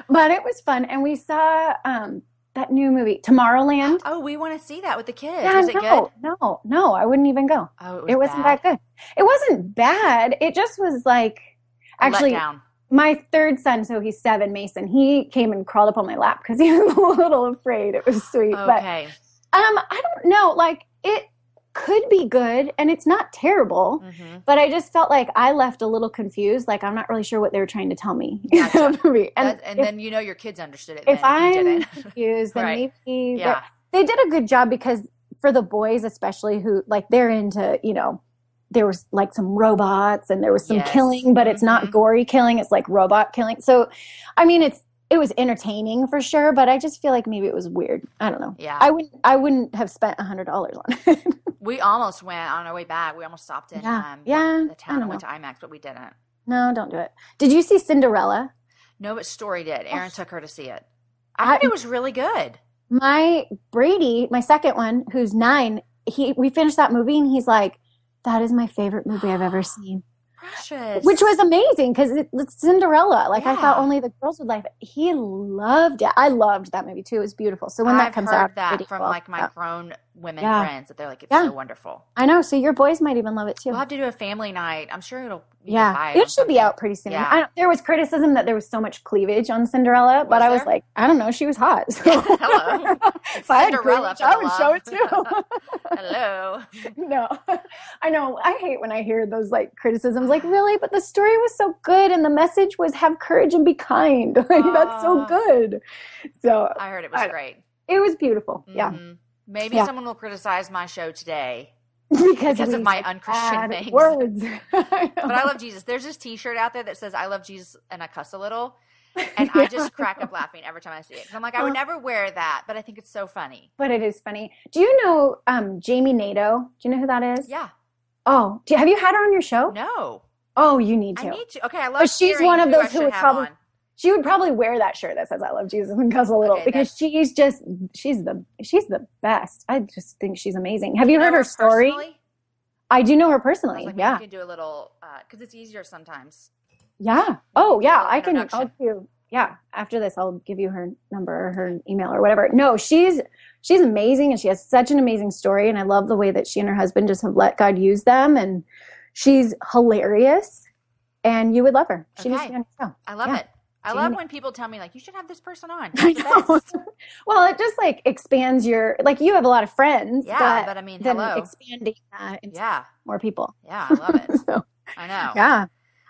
But it was fun, and we saw that new movie, Tomorrowland. Oh, we want to see that with the kids. Yeah, was it good? No, I wouldn't even go. Oh, it wasn't that good. It wasn't bad. It just was like, actually, my 3rd son, so he's 7, Mason, he came and crawled up on my lap because he was a little afraid. It was sweet. Okay. But I don't know. Like, it could be good, and it's not terrible, but I just felt like I left a little confused. Like, I'm not really sure what they were trying to tell me. Gotcha. And then you know your kids understood it. If I'm confused, then maybe they did a good job, because for the boys especially, who like they're into, you know, there was like some robots and there was some killing, but it's not gory killing. It's like robot killing. So, I mean, it was entertaining for sure, but I just feel like maybe it was weird. I don't know. Yeah. I wouldn't have spent $100 on it. We almost went on our way back. We almost stopped in the town and went to IMAX, but we didn't. No, don't do it. Did you see Cinderella? No, but Story did. Aaron took her to see it. I heard it was really good. My Brady, my second one, who's 9, we finished that movie and he's like, that is my favorite movie I've ever seen. Precious. Which was amazing because it's Cinderella. Like I thought only the girls would like it. He loved it. I loved that movie too. It was beautiful. So when that comes out, I've heard that from like my grown women friends that they're like, it's so wonderful. I know. So your boys might even love it too. We'll have to do a family night. I'm sure it'll. It should be out pretty soon. Yeah. There was criticism that there was so much cleavage on Cinderella, but I was like, I don't know. She was hot. So. Hello. If I had cleavage, I would show it too. Hello. No, I know. I hate when I hear those like criticisms. Like, really? But the story was so good, and the message was have courage and be kind. Like, that's so good. So I heard it was great. It was beautiful. Mm-hmm. Yeah. Maybe someone will criticize my show today. Because of my unchristian things. Words. But I love Jesus. There's this t-shirt out there that says I love Jesus and I cuss a little. And I just crack up laughing every time I see it. Because I'm like, I would never wear that, but I think it's so funny. But it is funny. Do you know Jamie Nato? Do you know who that is? Yeah. Oh, have you had her on your show? No. Oh, you need to. I need to. Okay, I love But she's one of those who would probably... She would probably wear that shirt that says "I love Jesus" and cuss a little because she's the best. I just think she's amazing. Have you heard her story? Personally? I do know her personally. Like, yeah, you can do a little because it's easier sometimes. Yeah. Oh, yeah. I can. I'll do. Yeah. After this, I'll give you her number or her email or whatever. No, she's amazing and she has such an amazing story. And I love the way that she and her husband just have let God use them. And she's hilarious. And you would love her. She needs to be on your show. I love it. I love when people tell me, like, you should have this person on. I know. Well, it just, like, expands your, like, you have a lot of friends. Yeah, but I mean, hello. Expanding that into more people. Yeah, I love it. So, I know. Yeah.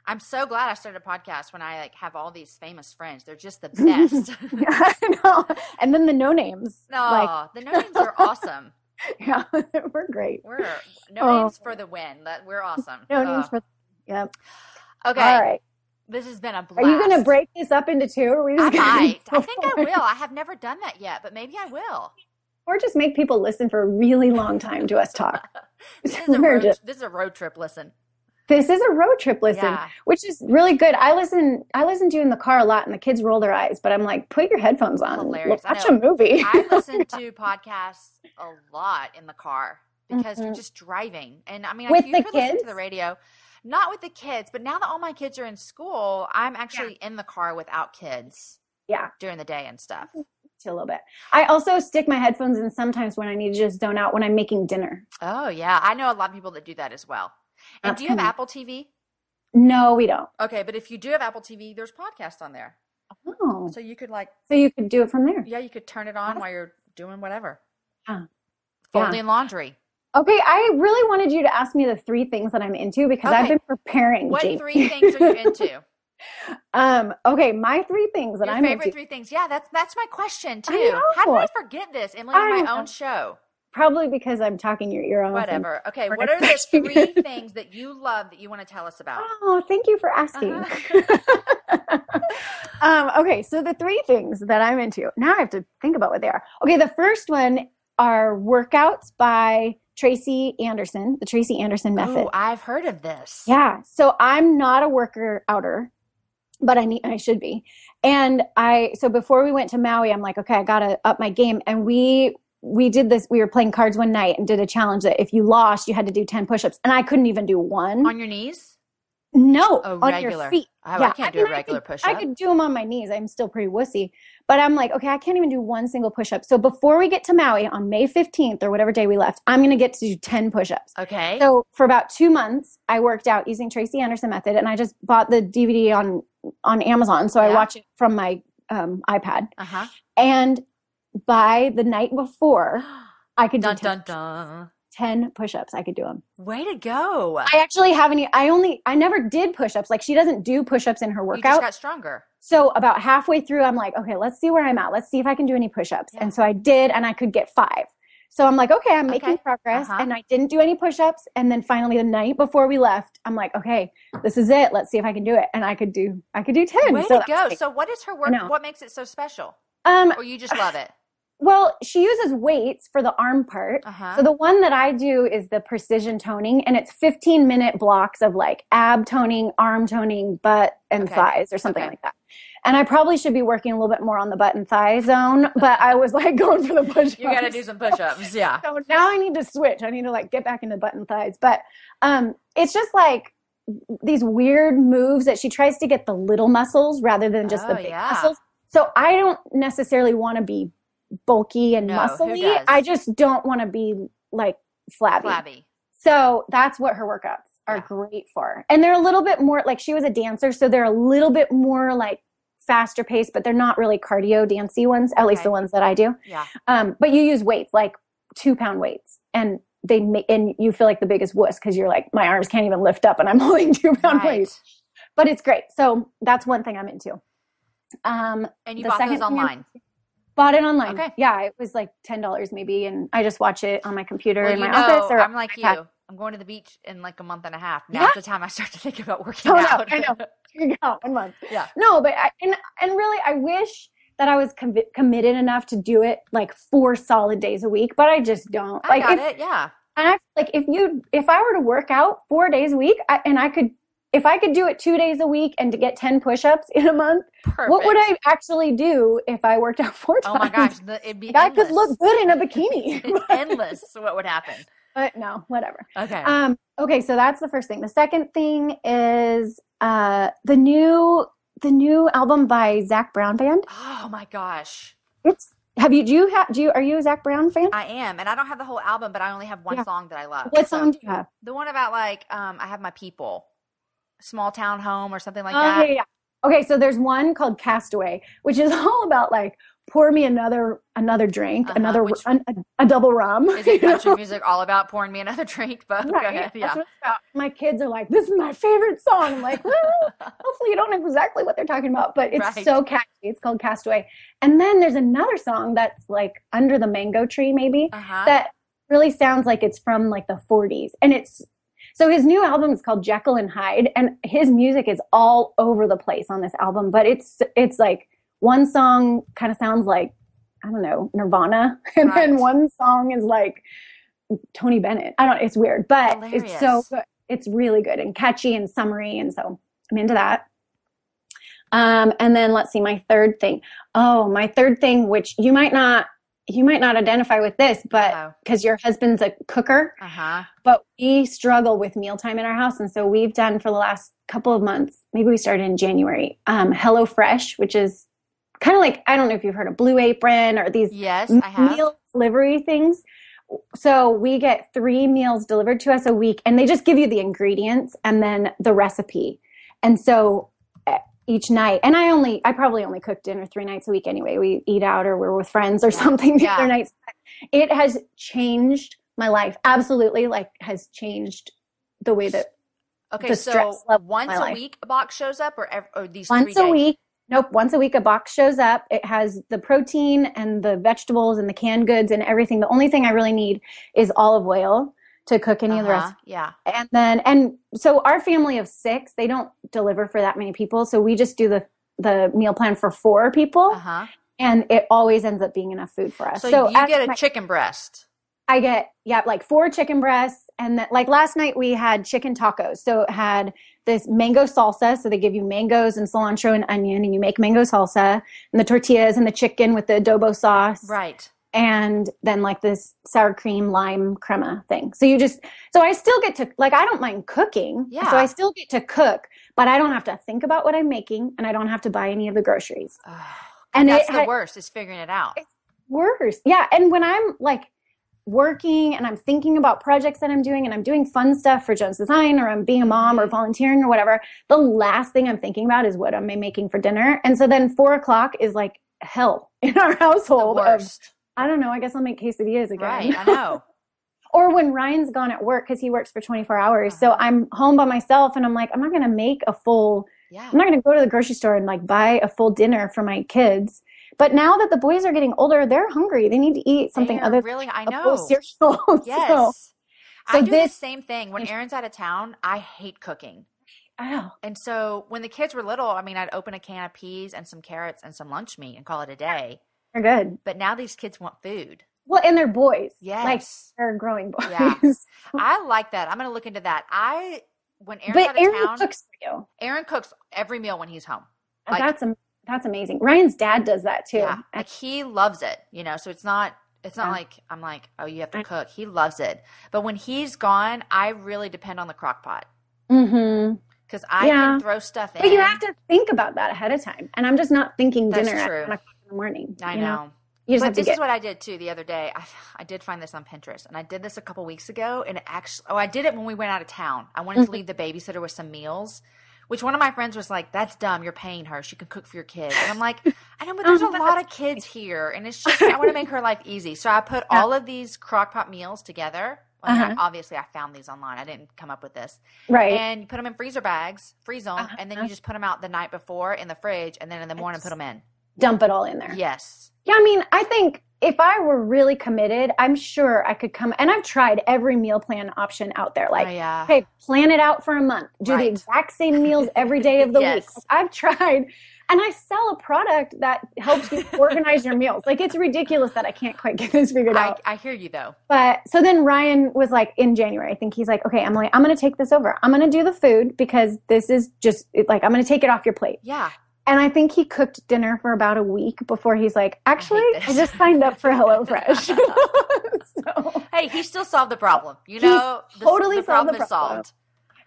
I'm so glad I started a podcast when I, like, have all these famous friends. They're just the best. Yeah, I know. And then the no-names. No, the no-names are awesome. Yeah, we're great. We're no-names for the win. We're awesome. No-names for yep. Okay. All right. This has been a blast. Are you going to break this up into two? Or are we just I might. I think I will. I have never done that yet, but maybe I will. Or just make people listen for a really long time to us talk. This is a road trip listen. This is a road trip listen, which is really good. I listen to you in the car a lot, and the kids roll their eyes, but I'm like, put your headphones on. Hilarious. Watch a movie. I listen to podcasts a lot in the car because you're just driving. And I mean, you could listen to the radio. Not with the kids, but now that all my kids are in school, I'm actually in the car without kids. Yeah. During the day and stuff. A little bit. I also stick my headphones in sometimes when I need to just zone out when I'm making dinner. Oh, yeah. I know a lot of people that do that as well. And do you have Apple TV? No, we don't. Okay, but if you do have Apple TV, there's podcasts on there. Oh. So you could do it from there. Yeah, you could turn it on while you're doing whatever. Yeah. Folding laundry. Okay, I really wanted you to ask me the 3 things that I'm into because I've been preparing. What 3 things are you into? Okay, my 3 things that I'm into. Your favorite 3 things. Yeah, that's my question too. How did I forget this? Emily on my own show. Probably because I'm talking your ear off. Whatever. Okay, what are the 3 things that you love that you want to tell us about? Oh, thank you for asking. Okay, so the 3 things that I'm into. Now I have to think about what they are. Okay, the first one are workouts by Tracy Anderson, the Tracy Anderson method. Oh, I've heard of this. Yeah. So I'm not a worker outer, but I should be. And so before we went to Maui, I'm like, okay, I got to up my game. And we did this. We were playing cards one night and did a challenge that if you lost, you had to do 10 push-ups. And I couldn't even do one. On your knees? No, on regular. Your feet. I can't do a regular push-up. I could do them on my knees. I'm still pretty wussy. But I'm like, okay, I can't even do one single push-up. So before we get to Maui on May 15th or whatever day we left, I'm going to get to do 10 push-ups. Okay. So for about 2 months, I worked out using Tracy Anderson method. And I just bought the DVD on Amazon. So I watch it from my iPad. Uh-huh. And by the night before, I could do 10 push-ups. I could do them. Way to go. I actually I never did push-ups. Like she doesn't do push-ups in her workout. You just got stronger. So about halfway through, I'm like, okay, let's see where I'm at. Let's see if I can do any push-ups. Yeah. And so I did, and I could get 5. So I'm like, okay, I'm making progress. And I didn't do any push-ups. And then finally the night before we left, I'm like, okay, this is it. Let's see if I can do it. And I could do 10. Way to go. So what is her work? What makes it so special? Or you just love it? Well, she uses weights for the arm part. So the one that I do is the precision toning, and it's 15-minute blocks of like ab toning, arm toning, butt and thighs or something like that. And I probably should be working a little bit more on the butt and thigh zone, but I was like going for the push-ups. You got to do some push-ups, yeah. So now I need to switch. I need to like get back into butt and thighs. But it's just like, these weird moves that she tries to get the little muscles rather than just the big muscles. So I don't necessarily want to be bulky and muscly. I just don't want to be like flabby. So that's what her workouts are great for. And they're a little bit more like, she was a dancer, so they're a little bit more like faster paced, but they're not really cardio dancey ones, at least the ones that I do. Yeah. But you use weights, like 2-pound weights, and and you feel like the biggest wuss because you're like, my arms can't even lift up and I'm holding 2-pound weights. But it's great. So that's one thing I'm into. And you bought those online? Bought it online. Okay. Yeah, it was like $10 maybe, and I just watch it on my computer in my office. Or I'm like you. I'm going to the beach in like a month and a half. Now's the time I start to think about working out. I know. Here you go, 1 month. Yeah. No, but and really, I wish that I was committed enough to do it like 4 solid days a week, but I just don't. I got it. Yeah. And I like if I were to work out 4 days a week, if I could do it 2 days a week and to get 10 push-ups in a month, what would I actually do if I worked out 4 times? Oh my gosh, it'd be I could look good in a bikini. It's endless what would happen. But no, whatever. Okay. Okay, so that's the first thing. The second thing is the new album by Zac Brown Band. Oh my gosh. Are you a Zac Brown fan? I am, and I don't have the whole album, but I only have one song that I love. What song do you have? The one about like I have my people. Small town home or something like that. Yeah. Okay, so there's one called Castaway, which is all about like pour me another drink, a double rum. Is it country music all about pouring me another drink? But go ahead. Yeah. That's what it's about. My kids are like, this is my favorite song. I'm like, well, hopefully you don't know exactly what they're talking about, but it's so catchy. It's called Castaway. And then there's another song that's like Under the Mango Tree, maybe, that really sounds like it's from like the 40s. And so his new album is called Jekyll and Hyde, and his music is all over the place on this album. But it's like one song kind of sounds like, I don't know, Nirvana, and then one song is like Tony Bennett. It's weird, but Hilarious. It's so good. It's really good and catchy and summery, and so I'm into that. And then let's see, my third thing, which you might not identify with this, but because your husband's a cooker, but we struggle with mealtime in our house. And so we've done for the last couple of months, maybe we started in January, HelloFresh, which is kind of like, I don't know if you've heard of Blue Apron or these meal delivery things. So we get 3 meals delivered to us a week, and they just give you the ingredients and then the recipe. And so each night, and I probably only cook dinner 3 nights a week anyway. We eat out or we're with friends or something the other nights. It has changed my life. Absolutely, like has changed the way that the stress level once a week a box shows up, or these once 3 days? A week. Nope, once a week a box shows up. It has the protein and the vegetables and the canned goods and everything. The only thing I really need is olive oil to cook any of the rest. Yeah. And so our family of 6, they don't deliver for that many people. So we just do the meal plan for 4 people. And it always ends up being enough food for us. So you get a chicken breast. I get, like 4 chicken breasts. And then, like last night we had chicken tacos. So it had this mango salsa. So they give you mangoes and cilantro and onion, and you make mango salsa, and the tortillas and the chicken with the adobo sauce. Right. And then like this sour cream lime crema thing. So I still get to, like, I don't mind cooking. Yeah. So I still get to cook, but I don't have to think about what I'm making, and I don't have to buy any of the groceries. And that's the worst, is figuring it out. It's worse. Yeah. And when I'm like working and I'm thinking about projects that I'm doing, and I'm doing fun stuff for Jones Design, or I'm being a mom or volunteering or whatever, the last thing I'm thinking about is what am I making for dinner. And so then 4:00 is like hell in our household. The worst. I don't know. I guess I'll make quesadillas again. Right, I know. Or when Ryan's gone at work, because he works for 24 hours. So I'm home by myself, and I'm like, I'm not going to make I'm not going to go to the grocery store and like buy a full dinner for my kids. But now that the boys are getting older, they're hungry. They need to eat something other than a full cereal. Yes. I do the same thing. When Aaron's out of town, I hate cooking. Oh. And so when the kids were little, I mean, I'd open a can of peas and some carrots and some lunch meat and call it a day. They're good. But now these kids want food. Well, and they're boys. Yes. Like, they're growing boys. Yeah. I like that. I'm going to look into that. When Aaron's out of town, cooks for you. Aaron cooks every meal when he's home. Like, that's amazing. Ryan's dad does that too. Yeah. Like, he loves it, so it's not like I'm like, oh, you have to cook. He loves it. But when he's gone, I really depend on the crock pot. Mm-hmm. Because I can throw stuff in. But you have to think about that ahead of time. And I'm just not thinking That's dinner true. at 1 o'clock in the morning. I know. But this is what I did too the other day. I did find this on Pinterest, and I did this a couple weeks ago. And I did it when we went out of town. I wanted to leave the babysitter with some meals, which one of my friends was like, "That's dumb. You're paying her. She can cook for your kids." And I'm like, "I know, but there's a lot of kids here, and it's just I want to make her life easy." So I put all of these crock-pot meals together. Obviously, I found these online. I didn't come up with this. Right. And you put them in freezer bags, freeze them, and then you just put them out the night before in the fridge, and then in the morning put them in. Dump it all in there. Yes. Yeah, I mean, I think if I were really committed, I'm sure I could come. And I've tried every meal plan option out there. Like, hey, plan it out for a month. Do the exact same meals every day of the week. I've tried. And I sell a product that helps you organize your meals. Like, it's ridiculous that I can't quite get this figured out. I hear you, though. But so then Ryan was like, in January, I think he's like, okay, Emily, I'm going to take this over. I'm going to do the food because this is just like, I'm going to take it off your plate. Yeah. And I think he cooked dinner for about a week before he's like, actually, I just signed up for HelloFresh. So, hey, he still solved the problem. You know, totally the problem is solved.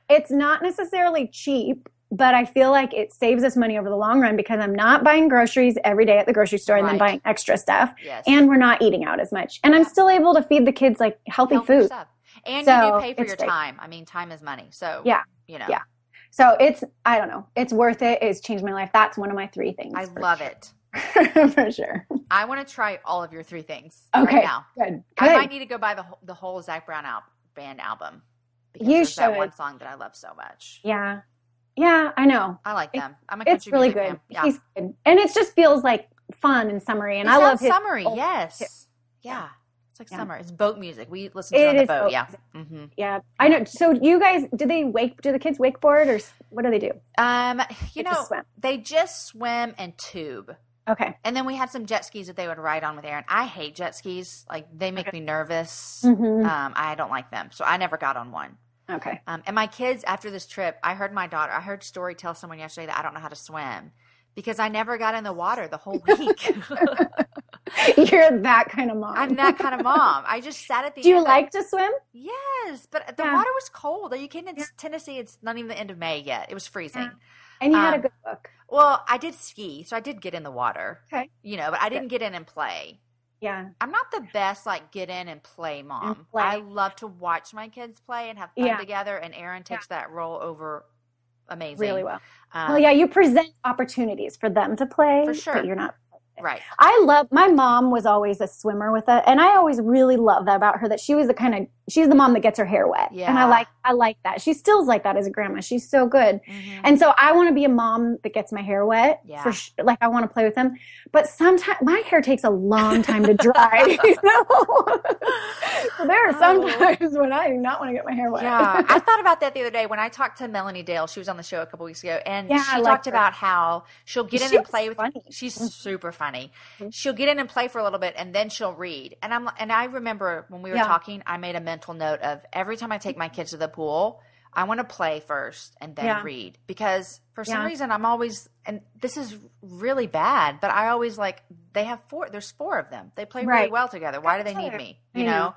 It's not necessarily cheap, but I feel like it saves us money over the long run because I'm not buying groceries every day at the grocery store and then buying extra stuff. Yes. And we're not eating out as much. And I'm still able to feed the kids like healthy food. Stuff. And you do pay for your time. I mean, time is money. So, you know. Yeah. So I don't know. It's worth it. It's changed my life. That's one of my 3 things. I love it. For sure. I want to try all of your 3 things right now. Good. I might need to go buy the whole Zac Brown band album. Because there's that one song that I love so much. Yeah. Yeah, I know. I like them. I'm a country It's really music good. fan. Yeah. He's good. And it just feels like fun and summery. And I love his summery. Yes. Yeah. It's like summer. It's boat music. We listen to it on the boat. Yeah. Mm-hmm. Yeah. I know. So you guys, do the kids wakeboard or what do they do? They just swim and tube. Okay. And then we had some jet skis that they would ride on with Aaron. I hate jet skis. Like, they make me nervous. Mm-hmm. I don't like them. So I never got on one. Okay. And my kids, after this trip, I heard Story tell someone yesterday that I don't know how to swim because I never got in the water the whole week. You're that kind of mom. I'm that kind of mom. I just sat at the Do you like to swim? Yes, but the water was cold. Are you kidding? It's Tennessee. It's not even the end of May yet. It was freezing. Yeah. And you had a good book. Well, I did ski, so I did get in the water. Okay. But I didn't get in and play. Yeah. I'm not the best, like, get in and play mom. I love to watch my kids play and have fun together, and Aaron takes that role over amazing. Really well. You present opportunities for them to play. For sure. But you're not. Right. My mom was always a swimmer with it. And I always really love that about her, that she was she's the mom that gets her hair wet. Yeah. And I like that. She still's like that as a grandma. She's so good. Mm-hmm. And so I want to be a mom that gets my hair wet. Yeah. For sure. Like, I want to play with them. But sometimes my hair takes a long time to dry. So there are some times when I do not want to get my hair wet. Yeah. I thought about that the other day when I talked to Melanie Dale. She was on the show a couple weeks ago. And she talked about how she'll get in and play with me. She's super funny. She'll get in and play for a little bit and then she'll read. And I remember when we were talking, I made a mental note of every time I take my kids to the pool, I want to play first and then read, because for some reason I'm always, and this is really bad, but I always there's 4 of them. They play really well together. Why do they need me? You know?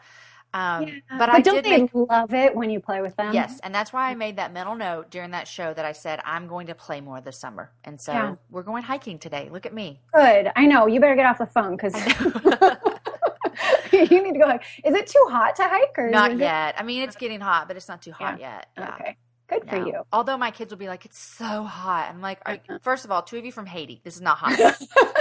But don't they love it when you play with them? Yes, and that's why I made that mental note during that show that I said I'm going to play more this summer. And so we're going hiking today. Look at me. Good. I know. You better get off the phone because you need to go hike. Is it too hot to hike? Or not yet. I mean, it's getting hot, but it's not too hot yet. Yeah. Okay. Good for you. Although my kids will be like, it's so hot. I'm like, first of all, 2 of you from Haiti. This is not hot.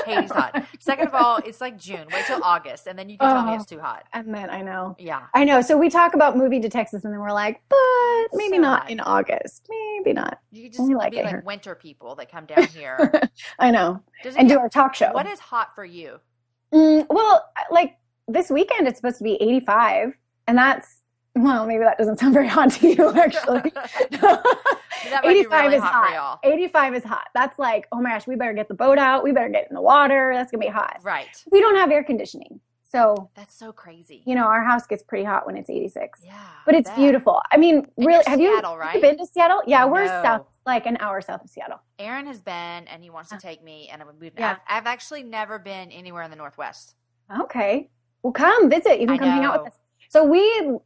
Haiti's hot. Second of all, it's like June. Wait till August, and then you can tell me it's too hot. And then I know. Yeah. I know. So we talk about moving to Texas, and then we're like, but maybe not in August. Maybe not. You could just be like winter people that come down here. I know. And do our talk show. What is hot for you? Well, like this weekend, it's supposed to be 85, and that's, well, maybe that doesn't sound very hot to you, actually. 85 is hot for y'all. 85 is hot. That's like, oh my gosh, we better get the boat out. We better get in the water. That's going to be hot. Right. We don't have air conditioning. So that's so crazy. Our house gets pretty hot when it's 86. Yeah. But it's beautiful. I mean, really, have Seattle, you been to Seattle? Yeah, we're south, like an hour south of Seattle. Aaron has been, and he wants to take me. And I've actually never been anywhere in the Northwest. Okay. Well, come visit. You can come hang out with us. So we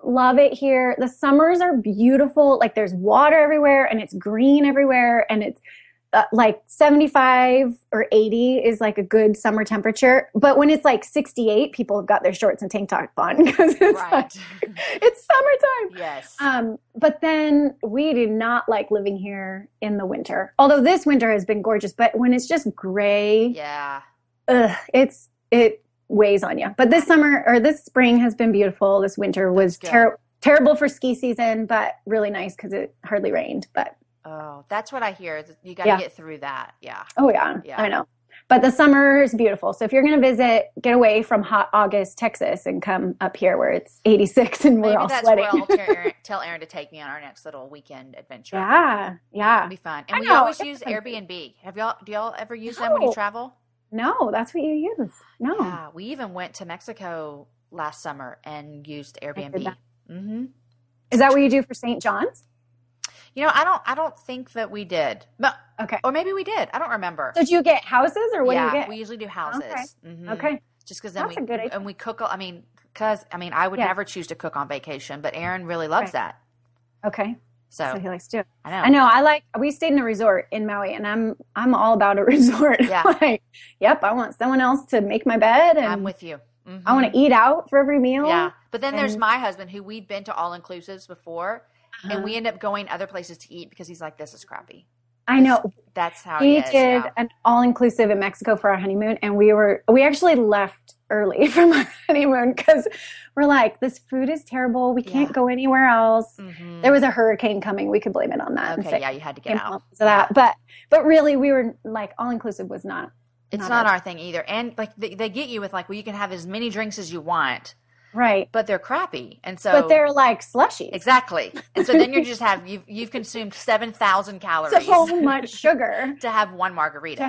love it here. The summers are beautiful. Like there's water everywhere and it's green everywhere and it's like 75 or 80 is like a good summer temperature. But when it's like 68, people have got their shorts and tank top on because it's like, it's summertime. Yes. But then we do not like living here in the winter. Although this winter has been gorgeous, but when it's just gray, it weighs on you. But this summer or this spring has been beautiful. This winter was terrible for ski season, but really nice because it hardly rained. But oh, that's what I hear. You got to get through that. Yeah. Oh, yeah. I know. But the summer is beautiful. So if you're going to visit, get away from hot August, Texas, and come up here where it's 86 and we're all sweating. Maybe that's where I'll tell Erin to take me on our next little weekend adventure. Yeah. It'll be fun. And we always use Airbnb. Do y'all ever use them when you travel? No, that's what you use. No. Yeah, we even went to Mexico last summer and used Airbnb. Mm-hmm. Is that what you do for St. John's? You know, I don't think that we did. But, okay. Or maybe we did. I don't remember. So do you get houses or what do you get? Yeah, we usually do houses. Okay. Mm-hmm. Okay. Just because then we cook. I would never choose to cook on vacation, but Aaron really loves that. Okay. So he likes to. I know. We stayed in a resort in Maui and I'm all about a resort. Yeah. Like, yep. I want someone else to make my bed. And I'm with you. Mm-hmm. I want to eat out for every meal. Yeah. But then there's my husband who we've been to all-inclusives before. And we end up going other places to eat because he's like, this is crappy. I know. That's how he is. We did an all-inclusive in Mexico for our honeymoon. And we actually left early from our honeymoon because we're like, this food is terrible. We can't go anywhere else. Mm-hmm. There was a hurricane coming. We could blame it on that. Okay, you had to get out. So that, but really we were like, all-inclusive was not. It's not our thing either. And like they get you with like, well, you can have as many drinks as you want. Right. But they're crappy. And so but they're like slushy. Exactly. And so then you've consumed 7,000 calories. So much sugar. To have one margarita.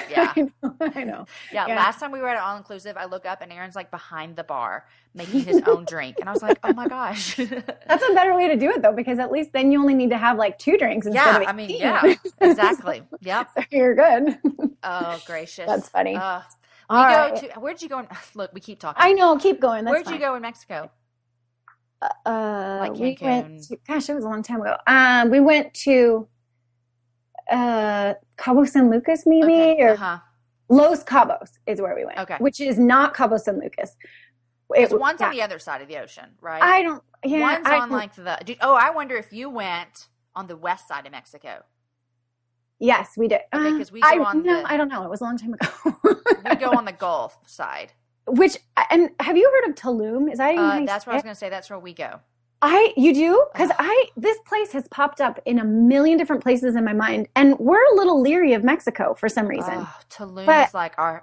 Yeah. I know. Yeah. Last time we were at an all-inclusive, I look up and Aaron's like behind the bar making his own drink. And I was like, oh my gosh. That's a better way to do it though, because at least then you only need to have like 2 drinks instead of 18. Exactly. Yep. So you're good. Oh, gracious. That's funny. Where'd you go? Look, we keep talking. I know. Keep going. Where'd you go in Mexico? Like Cancun. Gosh, it was a long time ago. We went to Cabo San Lucas, maybe, or Los Cabos is where we went. Okay, which is not Cabo San Lucas. One's on the other side of the ocean, right? I don't. Yeah, one's on like the. I wonder if you went on the west side of Mexico. Yes, we did. Okay, because we go I don't know. It was a long time ago. We go on the Gulf side. And have you heard of Tulum? Is that even that's what I was going to say. That's where we go. You do? Because this place has popped up in a million different places in my mind, and we're a little leery of Mexico for some reason. Tulum is like our.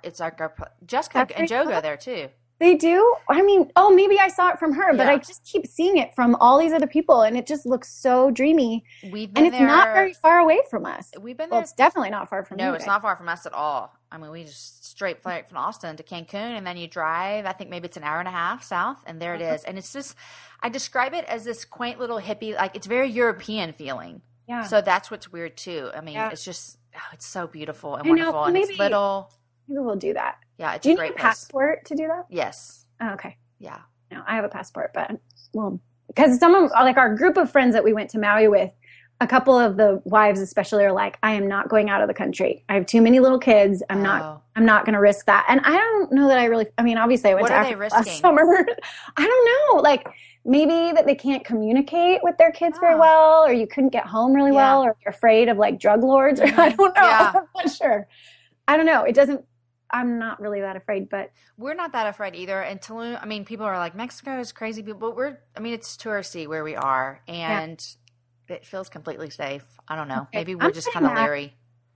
Jessica and Joe go there too. They do? I mean, maybe I saw it from her, but I just keep seeing it from all these other people, and it just looks so dreamy. We've been and it's not very far away from us. We've been there. Well, it's definitely not far from No, it's not far from us at all. I mean, we just straight flight from Austin to Cancun, and then you drive, I think maybe it's an hour and a half south, and there it is. And it's just, I describe it as this quaint little hippie, like it's very European feeling. Yeah. So that's what's weird too. I mean, it's just, it's so beautiful and wonderful, and it's little. Maybe we'll do that. Yeah, it's a great place. Do you need a place. Passport to do that? Yes. Oh, okay. Yeah. No, I have a passport, but because like our group of friends that we went to Maui with, a couple of the wives especially are like, I am not going out of the country. I have too many little kids. I'm not going to risk that. And I don't know that obviously I went to Africa last summer. I don't know. Like maybe that they can't communicate with their kids very well, or you couldn't get home really well, or you're afraid of like drug lords, or I don't know. Yeah. I'm not sure. I don't know. I'm not really that afraid, but we're not that afraid either. And Tulum, I mean, people are like, Mexico is crazy, but it's touristy where we are, and it feels completely safe. I don't know. Okay. Maybe we're just kind of leery.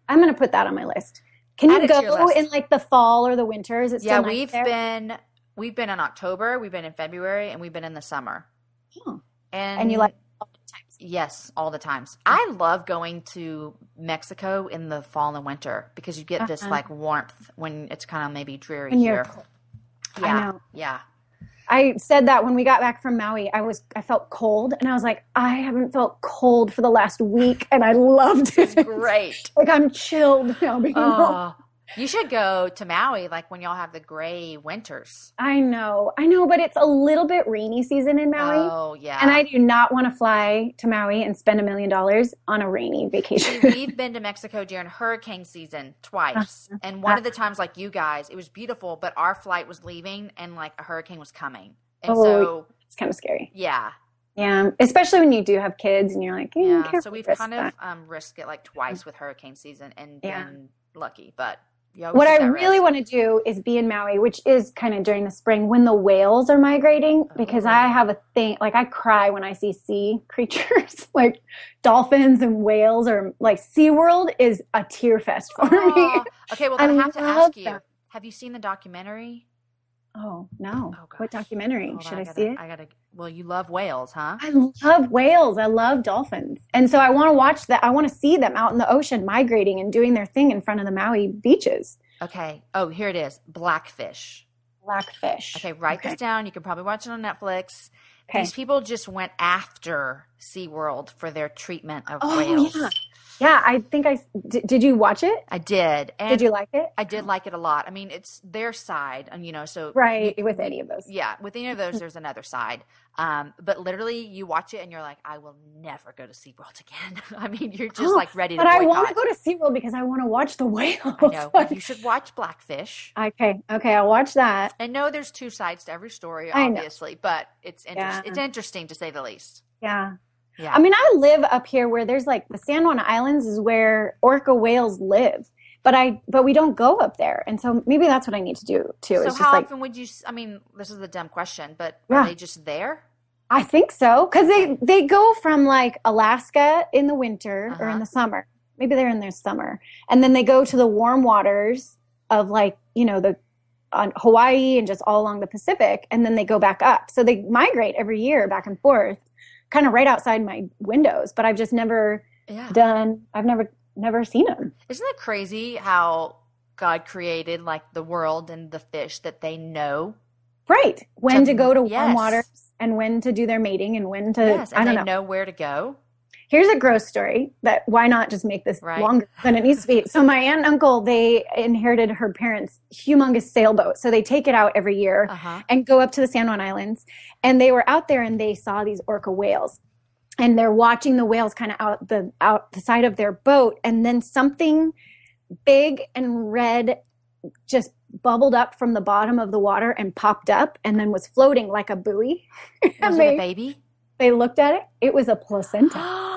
I'm going to put that on my list. Can you go in like the fall or the winter? Is it still nice there? We've been in October, we've been in February, and we've been in the summer. Oh. And you like all the times? Yes, all the times. I love going to Mexico in the fall and winter because you get this like warmth when it's kind of maybe dreary here. Yeah. I know. Yeah. I said that when we got back from Maui, I felt cold, and I was like, I haven't felt cold for the last week, and I loved it. It's great. Like I'm chilled now being home. You should go to Maui like when y'all have the gray winters. I know, but it's a little bit rainy season in Maui. Oh, yeah. And I do not want to fly to Maui and spend $1 million on a rainy vacation. See, we've been to Mexico during hurricane season twice. And one of the times, like you guys, it was beautiful, but our flight was leaving and like a hurricane was coming. And so it's kind of scary. Yeah. Yeah, especially when you do have kids and you're like, yeah. So we've kind of risked it like twice with hurricane season and been lucky, but what I really want to do is be in Maui, which is kind of during the spring when the whales are migrating, because I have a thing, like I cry when I see sea creatures like dolphins and whales, or like SeaWorld is a tear fest for me. Okay, well then I have to ask you, have you seen the documentary? Oh, no. Oh, what documentary? Should I see it? Well, you love whales, huh? I love whales. I love dolphins. And so I want to watch that. I want to see them out in the ocean migrating and doing their thing in front of the Maui beaches. Okay. Oh, here it is. Blackfish. Blackfish. Okay, write this down. You can probably watch it on Netflix. Okay. These people just went after SeaWorld for their treatment of whales. Yeah. Yeah, I think did you watch it? I did. And did you like it? I did like it a lot. I mean, it's their side, and so right with any of those. Yeah, with any of those, there's another side. But literally, you watch it and you're like, I will never go to SeaWorld again. I mean, you're just like ready to boycott. But I want to go to SeaWorld because I want to watch the whales. I know. Well, you should watch Blackfish. Okay, I'll watch that. And no, there's two sides to every story, obviously, but it's it's interesting to say the least. Yeah. Yeah. I mean, I live up here where there's like the San Juan Islands is where orca whales live, but we don't go up there. And so maybe that's what I need to do too. So how often would you, I mean, this is a dumb question, but are they just there? I think so. Cause they go from like Alaska in the winter or in the summer. Maybe they're in their summer. And then they go to the warm waters of like, on Hawaii and just all along the Pacific. And then they go back up. So they migrate every year back and forth, kind of right outside my windows, but I've just never I've never seen them. Isn't it crazy how God created like the world and the fish that they know? Right. When to go to warm waters and when to do their mating and when to, I don't know where to go. Here's a gross story that why not just make this longer than it needs to be. So my aunt and uncle, they inherited her parents' humongous sailboat. So they take it out every year and go up to the San Juan Islands. And they were out there and they saw these orca whales. And they're watching the whales kind of out the side of their boat. And then something big and red just bubbled up from the bottom of the water and popped up and then was floating like a buoy. Was it a baby? They looked at it. It was a placenta.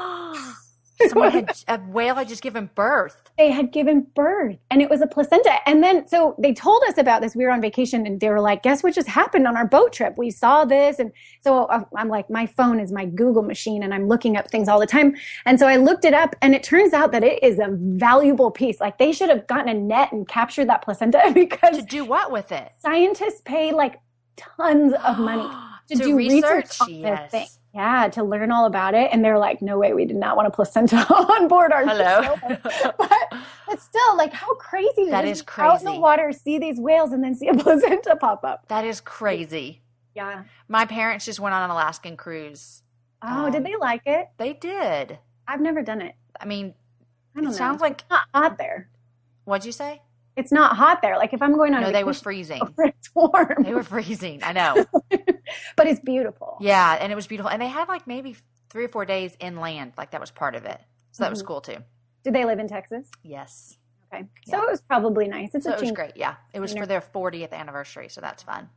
A whale had just given birth. They had given birth and it was a placenta. And then, so they told us about this. We were on vacation and they were like, guess what just happened on our boat trip? We saw this. And so I'm like, my phone is my Google machine and I'm looking up things all the time. And so I looked it up and it turns out that it is a valuable piece. Like they should have gotten a net and captured that placenta because. To do what with it? Scientists pay like tons of money to do research on this thing. Yeah, to learn all about it. And they're like, no way, we did not want a placenta on board our ship. But still, like, how crazy is that? Is crazy. Out in the water, see these whales and then see a placenta pop up. That is crazy. Yeah. My parents just went on an Alaskan cruise. Oh, did they like it? They did. I've never done it. I mean, I don't know. Sounds like... It's not hot there. What'd you say? It's not hot there. Like if I'm going on No, a they were freezing. It's warm. They were freezing. I know. But it's beautiful. Yeah, and it was beautiful. And they had like maybe 3 or 4 days inland. Like that was part of it. So that was cool too. Did they live in Texas? Yes. Okay. So it was probably nice. It was great. Yeah. It was for their 40th anniversary. So that's fun.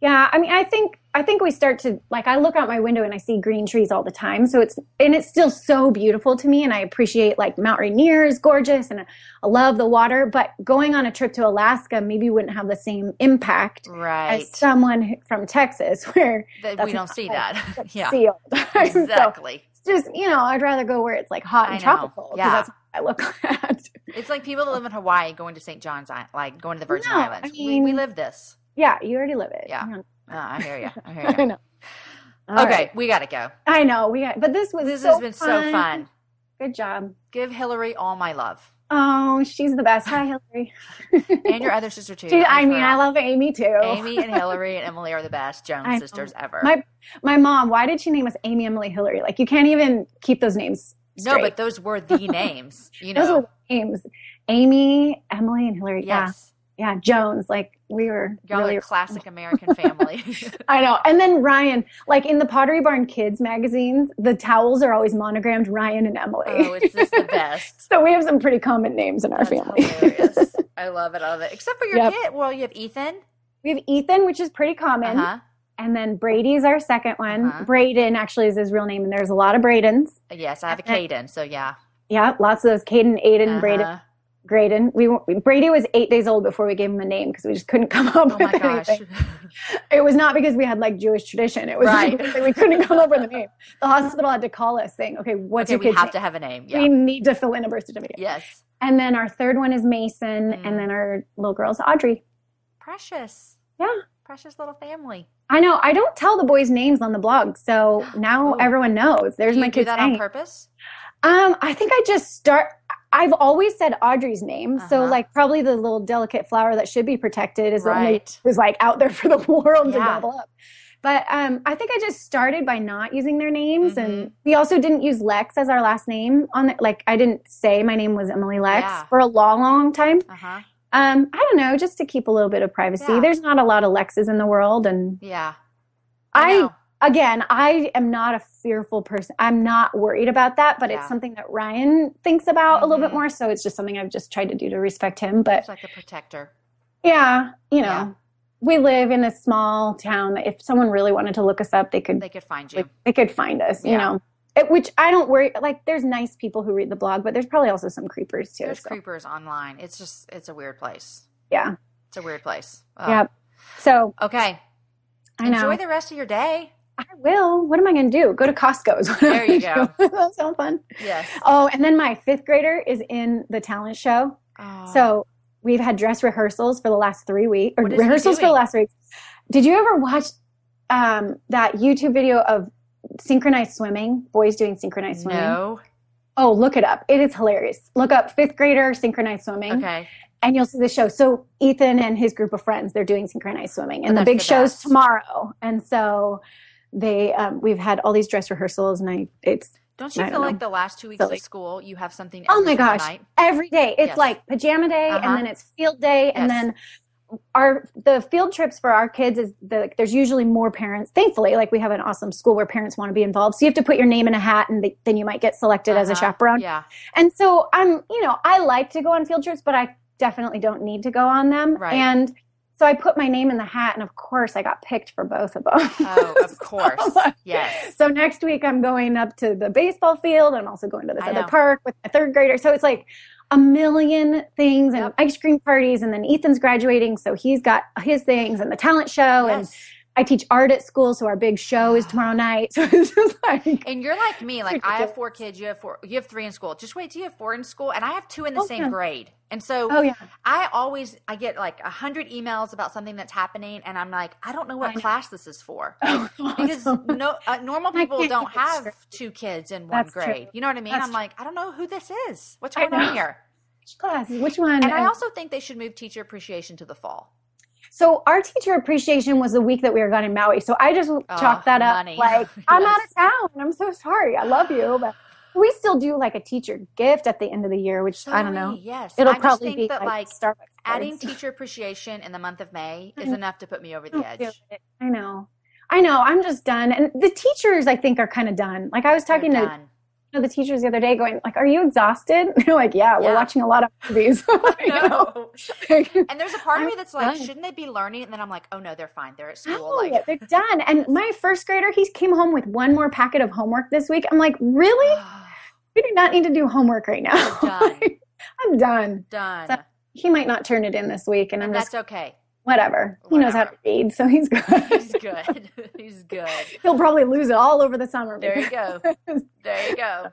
Yeah, I mean, I think we start to, like, I look out my window and I see green trees all the time. So it's still so beautiful to me. And I appreciate, like, Mount Rainier is gorgeous and I love the water. But going on a trip to Alaska maybe wouldn't have the same impact as someone from Texas where we don't see that. Yeah. Sealed. Exactly. So just, I'd rather go where it's, like, hot and tropical. Yeah. That's what I look at. It's like people that live in Hawaii going to St. John's Island, like going to the Virgin Islands. I mean, we live this. Yeah, you already live it. Yeah. I hear you. I know. Okay, we got to go. I know. But this has been so fun. Good job. Give Hillary all my love. Oh, she's the best. Hi, Hillary. And your other sister, too. I love Amy, too. Amy and Hillary and Emily are the best Jones sisters ever. My mom, why did she name us Amy, Emily, Hillary? Like, you can't even keep those names straight. No, but those were the names. Those were the names. Amy, Emily, and Hillary. Yes. Yeah. Jones. Like we were Y'all really are a classic American family. I know. And then Ryan, like in the Pottery Barn Kids magazines, the towels are always monogrammed Ryan and Emily. Oh, it's just the best. So we have some pretty common names in our family. Hilarious. I love it. I love it. Except for your kid. Well, you have Ethan. We have Ethan, which is pretty common. And then Brady's our second one. Braden actually is his real name, and there's a lot of Bradens. Yes, I have a Caden, so yeah. Yeah, lots of those. Caden, Aiden, Braden. Graydon. Brady was 8 days old before we gave him a name because we just couldn't come up with anything. It was not because we had like Jewish tradition. It was because we couldn't come up with a name. The hospital had to call us saying, okay, what's your kid's name? We have to have a name. Yeah. We need to fill in a birth certificate. Yes. And then our third one is Mason, and then our little girl's Audrey. Precious. Yeah. Precious little family. I know. I don't tell the boys' names on the blog, so now everyone knows. There's my kid's name. Do that on purpose? I think I just start. I've always said Audrey's name, so like probably the little delicate flower that should be protected is the only who's like out there for the world to gobble up. But I think I just started by not using their names, and we also didn't use Lex as our last name on like I didn't say my name was Emily Lex for a long, long time. I don't know, just to keep a little bit of privacy. Yeah. There's not a lot of Lexes in the world, and I am not a fearful person. I'm not worried about that, but it's something that Ryan thinks about a little bit more. So it's just something I've just tried to do to respect him. But it's like a protector. Yeah, you know, we live in a small town. If someone really wanted to look us up, they could find you. They could find us. You know. Which I don't worry, like there's nice people who read the blog, but there's probably also some creepers too. There's creepers online. It's a weird place. Yeah. It's a weird place. Yep. So. Okay. I know. Enjoy the rest of your day. I will. What am I going to do? Go to Costco's. There you go. That sounds fun. Yes. Oh, and then my 5th grader is in the talent show. Oh. So we've had dress rehearsals for the last 3 weeks, or rehearsals for the last 3 weeks. Did you ever watch that YouTube video of synchronized swimming, boys doing synchronized swimming? No. Oh, look it up. It is hilarious. Look up 5th grader synchronized swimming. Okay. And you'll see the show. So Ethan and his group of friends, they're doing synchronized swimming, and the big show's tomorrow. And so they, we've had all these dress rehearsals, and Don't you feel like the last 2 weeks of school, you have something every oh my gosh, night? Every day. It's like pajama day, and then it's field day, and then the field trips for our kids is there's usually more parents. Thankfully, like we have an awesome school where parents want to be involved. So you have to put your name in a hat, and then you might get selected as a chaperone. Yeah. And so I like to go on field trips, but I definitely don't need to go on them. Right. And so I put my name in the hat, and of course I got picked for both of them. Oh, of course. Yes. So next week I'm going up to the baseball field. I'm also going to this other park with my 3rd grader. So it's like a million things and ice cream parties, and then Ethan's graduating, so he's got his things, and the talent show, and I teach art at school, so our big show is tomorrow night. So it's just like, and you're like me, like I have 4 kids, you have 4, you have 3 in school. Just wait till you have 4 in school, and I have 2 in the same grade. And so I get like 100 emails about something that's happening, and I'm like, I don't know what class this is for. Because normal people don't have 2 kids in one grade. True. You know what I mean? I'm like, I don't know who this is. What's going on here? Which class? Which one? And I also think they should move teacher appreciation to the fall. So our teacher appreciation was the week that we were gone in Maui. So I just chalked that up. Like, I'm out of town. I'm so sorry. I love you. But we still do like a teacher gift at the end of the year, which I don't know. Yes. It'll probably be that like Starbucks adding teacher appreciation in the month of May is enough to put me over the edge. I know. I'm just done. And the teachers, I think, are kind of done. Like I was talking to the teachers the other day going like, are you exhausted? They're like, yeah, we're watching a lot of movies. No. And there's a part of me that's like, shouldn't they be learning? And then I'm like, oh no, they're fine. They're at school. No, they're done. And my 1st grader, he came home with 1 more packet of homework this week. I'm like, really? We do not need to do homework right now. I'm done. Done. So he might not turn it in this week. And that's okay. Whatever. He knows how to read, so he's good. He's good. He's good. He'll probably lose it all over the summer. There you go. There you go.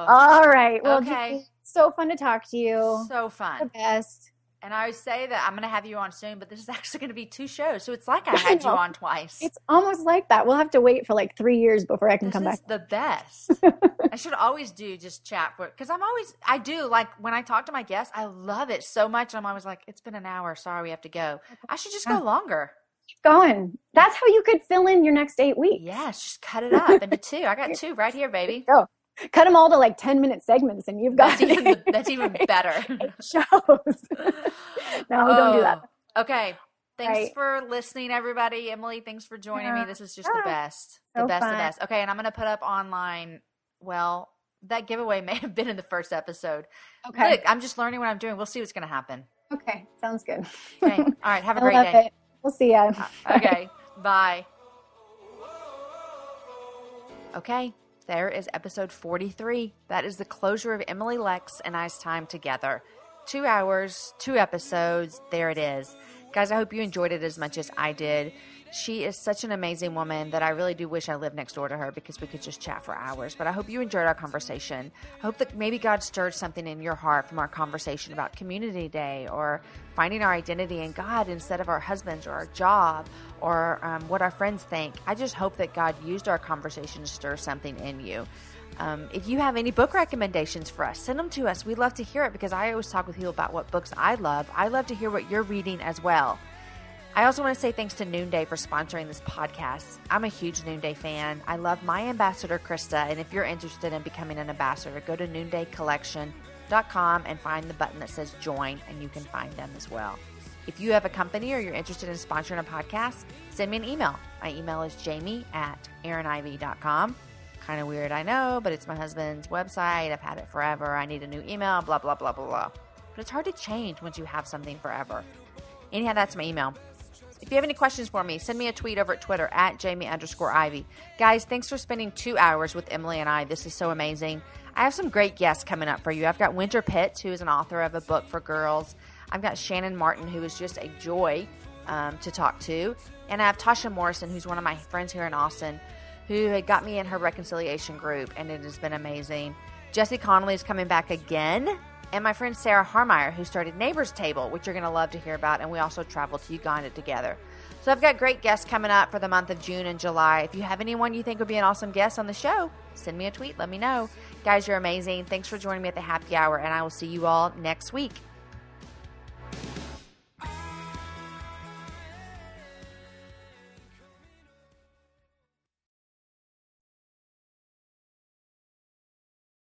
All right. Well, okay. So fun to talk to you. So fun. The best. And I would say that I'm going to have you on soon, but this is actually going to be 2 shows. So it's like I had you on twice. It's almost like that. We'll have to wait for like 3 years before I can come back. This is the best. I should always do just chat for it. Because I do, like when I talk to my guests, I love it so much. And I'm always like, it's been an hour. Sorry, we have to go. I should just go longer. Keep going. That's how you could fill in your next 8 weeks. Yes, just cut it up into 2. I got 2 right here, baby. Go. Cut them all to like 10-minute segments and you've got that's even better. Shows. No, don't do that. Okay. Thanks for listening, everybody. Emily, thanks for joining me. This is just the best. The best. Okay, and I'm going to put up online, well, that giveaway may have been in the first episode. Okay. Look, I'm just learning what I'm doing. We'll see what's going to happen. Okay, sounds good. Okay. All right, have a great day. It. We'll see ya. Okay, bye. Okay, there is episode 43. That is the closure of Emily Lex and I's time together. 2 hours, 2 episodes. There it is. Guys, I hope you enjoyed it as much as I did. She is such an amazing woman that I really do wish I lived next door to her because we could just chat for hours. But I hope you enjoyed our conversation. I hope that maybe God stirred something in your heart from our conversation about Community Day or finding our identity in God instead of our husbands or our job or what our friends think. I just hope that God used our conversation to stir something in you. If you have any book recommendations for us, send them to us. We'd love to hear it because I always talk with people about what books I love. I love to hear what you're reading as well. I also want to say thanks to Noonday for sponsoring this podcast. I'm a huge Noonday fan. I love my ambassador, Krista, and if you're interested in becoming an ambassador, go to noondaycollection.com and find the button that says join, and you can find them as well. If you have a company or you're interested in sponsoring a podcast, send me an email. My email is jamie@aaronivey.com. Kind of weird, I know, but it's my husband's website. I've had it forever. I need a new email, blah, blah, blah, blah, blah. But it's hard to change once you have something forever. Anyhow, that's my email. If you have any questions for me, send me a tweet over at Twitter @Jamie_Ivey. Guys, thanks for spending 2 hours with Emily and I. This is so amazing. I have some great guests coming up for you. I've got Winter Pitts, who is an author of a book for girls. I've got Shannon Martin, who is just a joy to talk to. And I have Tasha Morrison, who's one of my friends here in Austin, who had got me in her reconciliation group, and it has been amazing. Jesse Connolly is coming back again, and my friend Sarah Harmeyer, who started Neighbor's Table, which you're going to love to hear about, and we also traveled to Uganda together. So I've got great guests coming up for the month of June and July. If you have anyone you think would be an awesome guest on the show, send me a tweet. Let me know. Guys, you're amazing. Thanks for joining me at the happy hour, and I will see you all next week.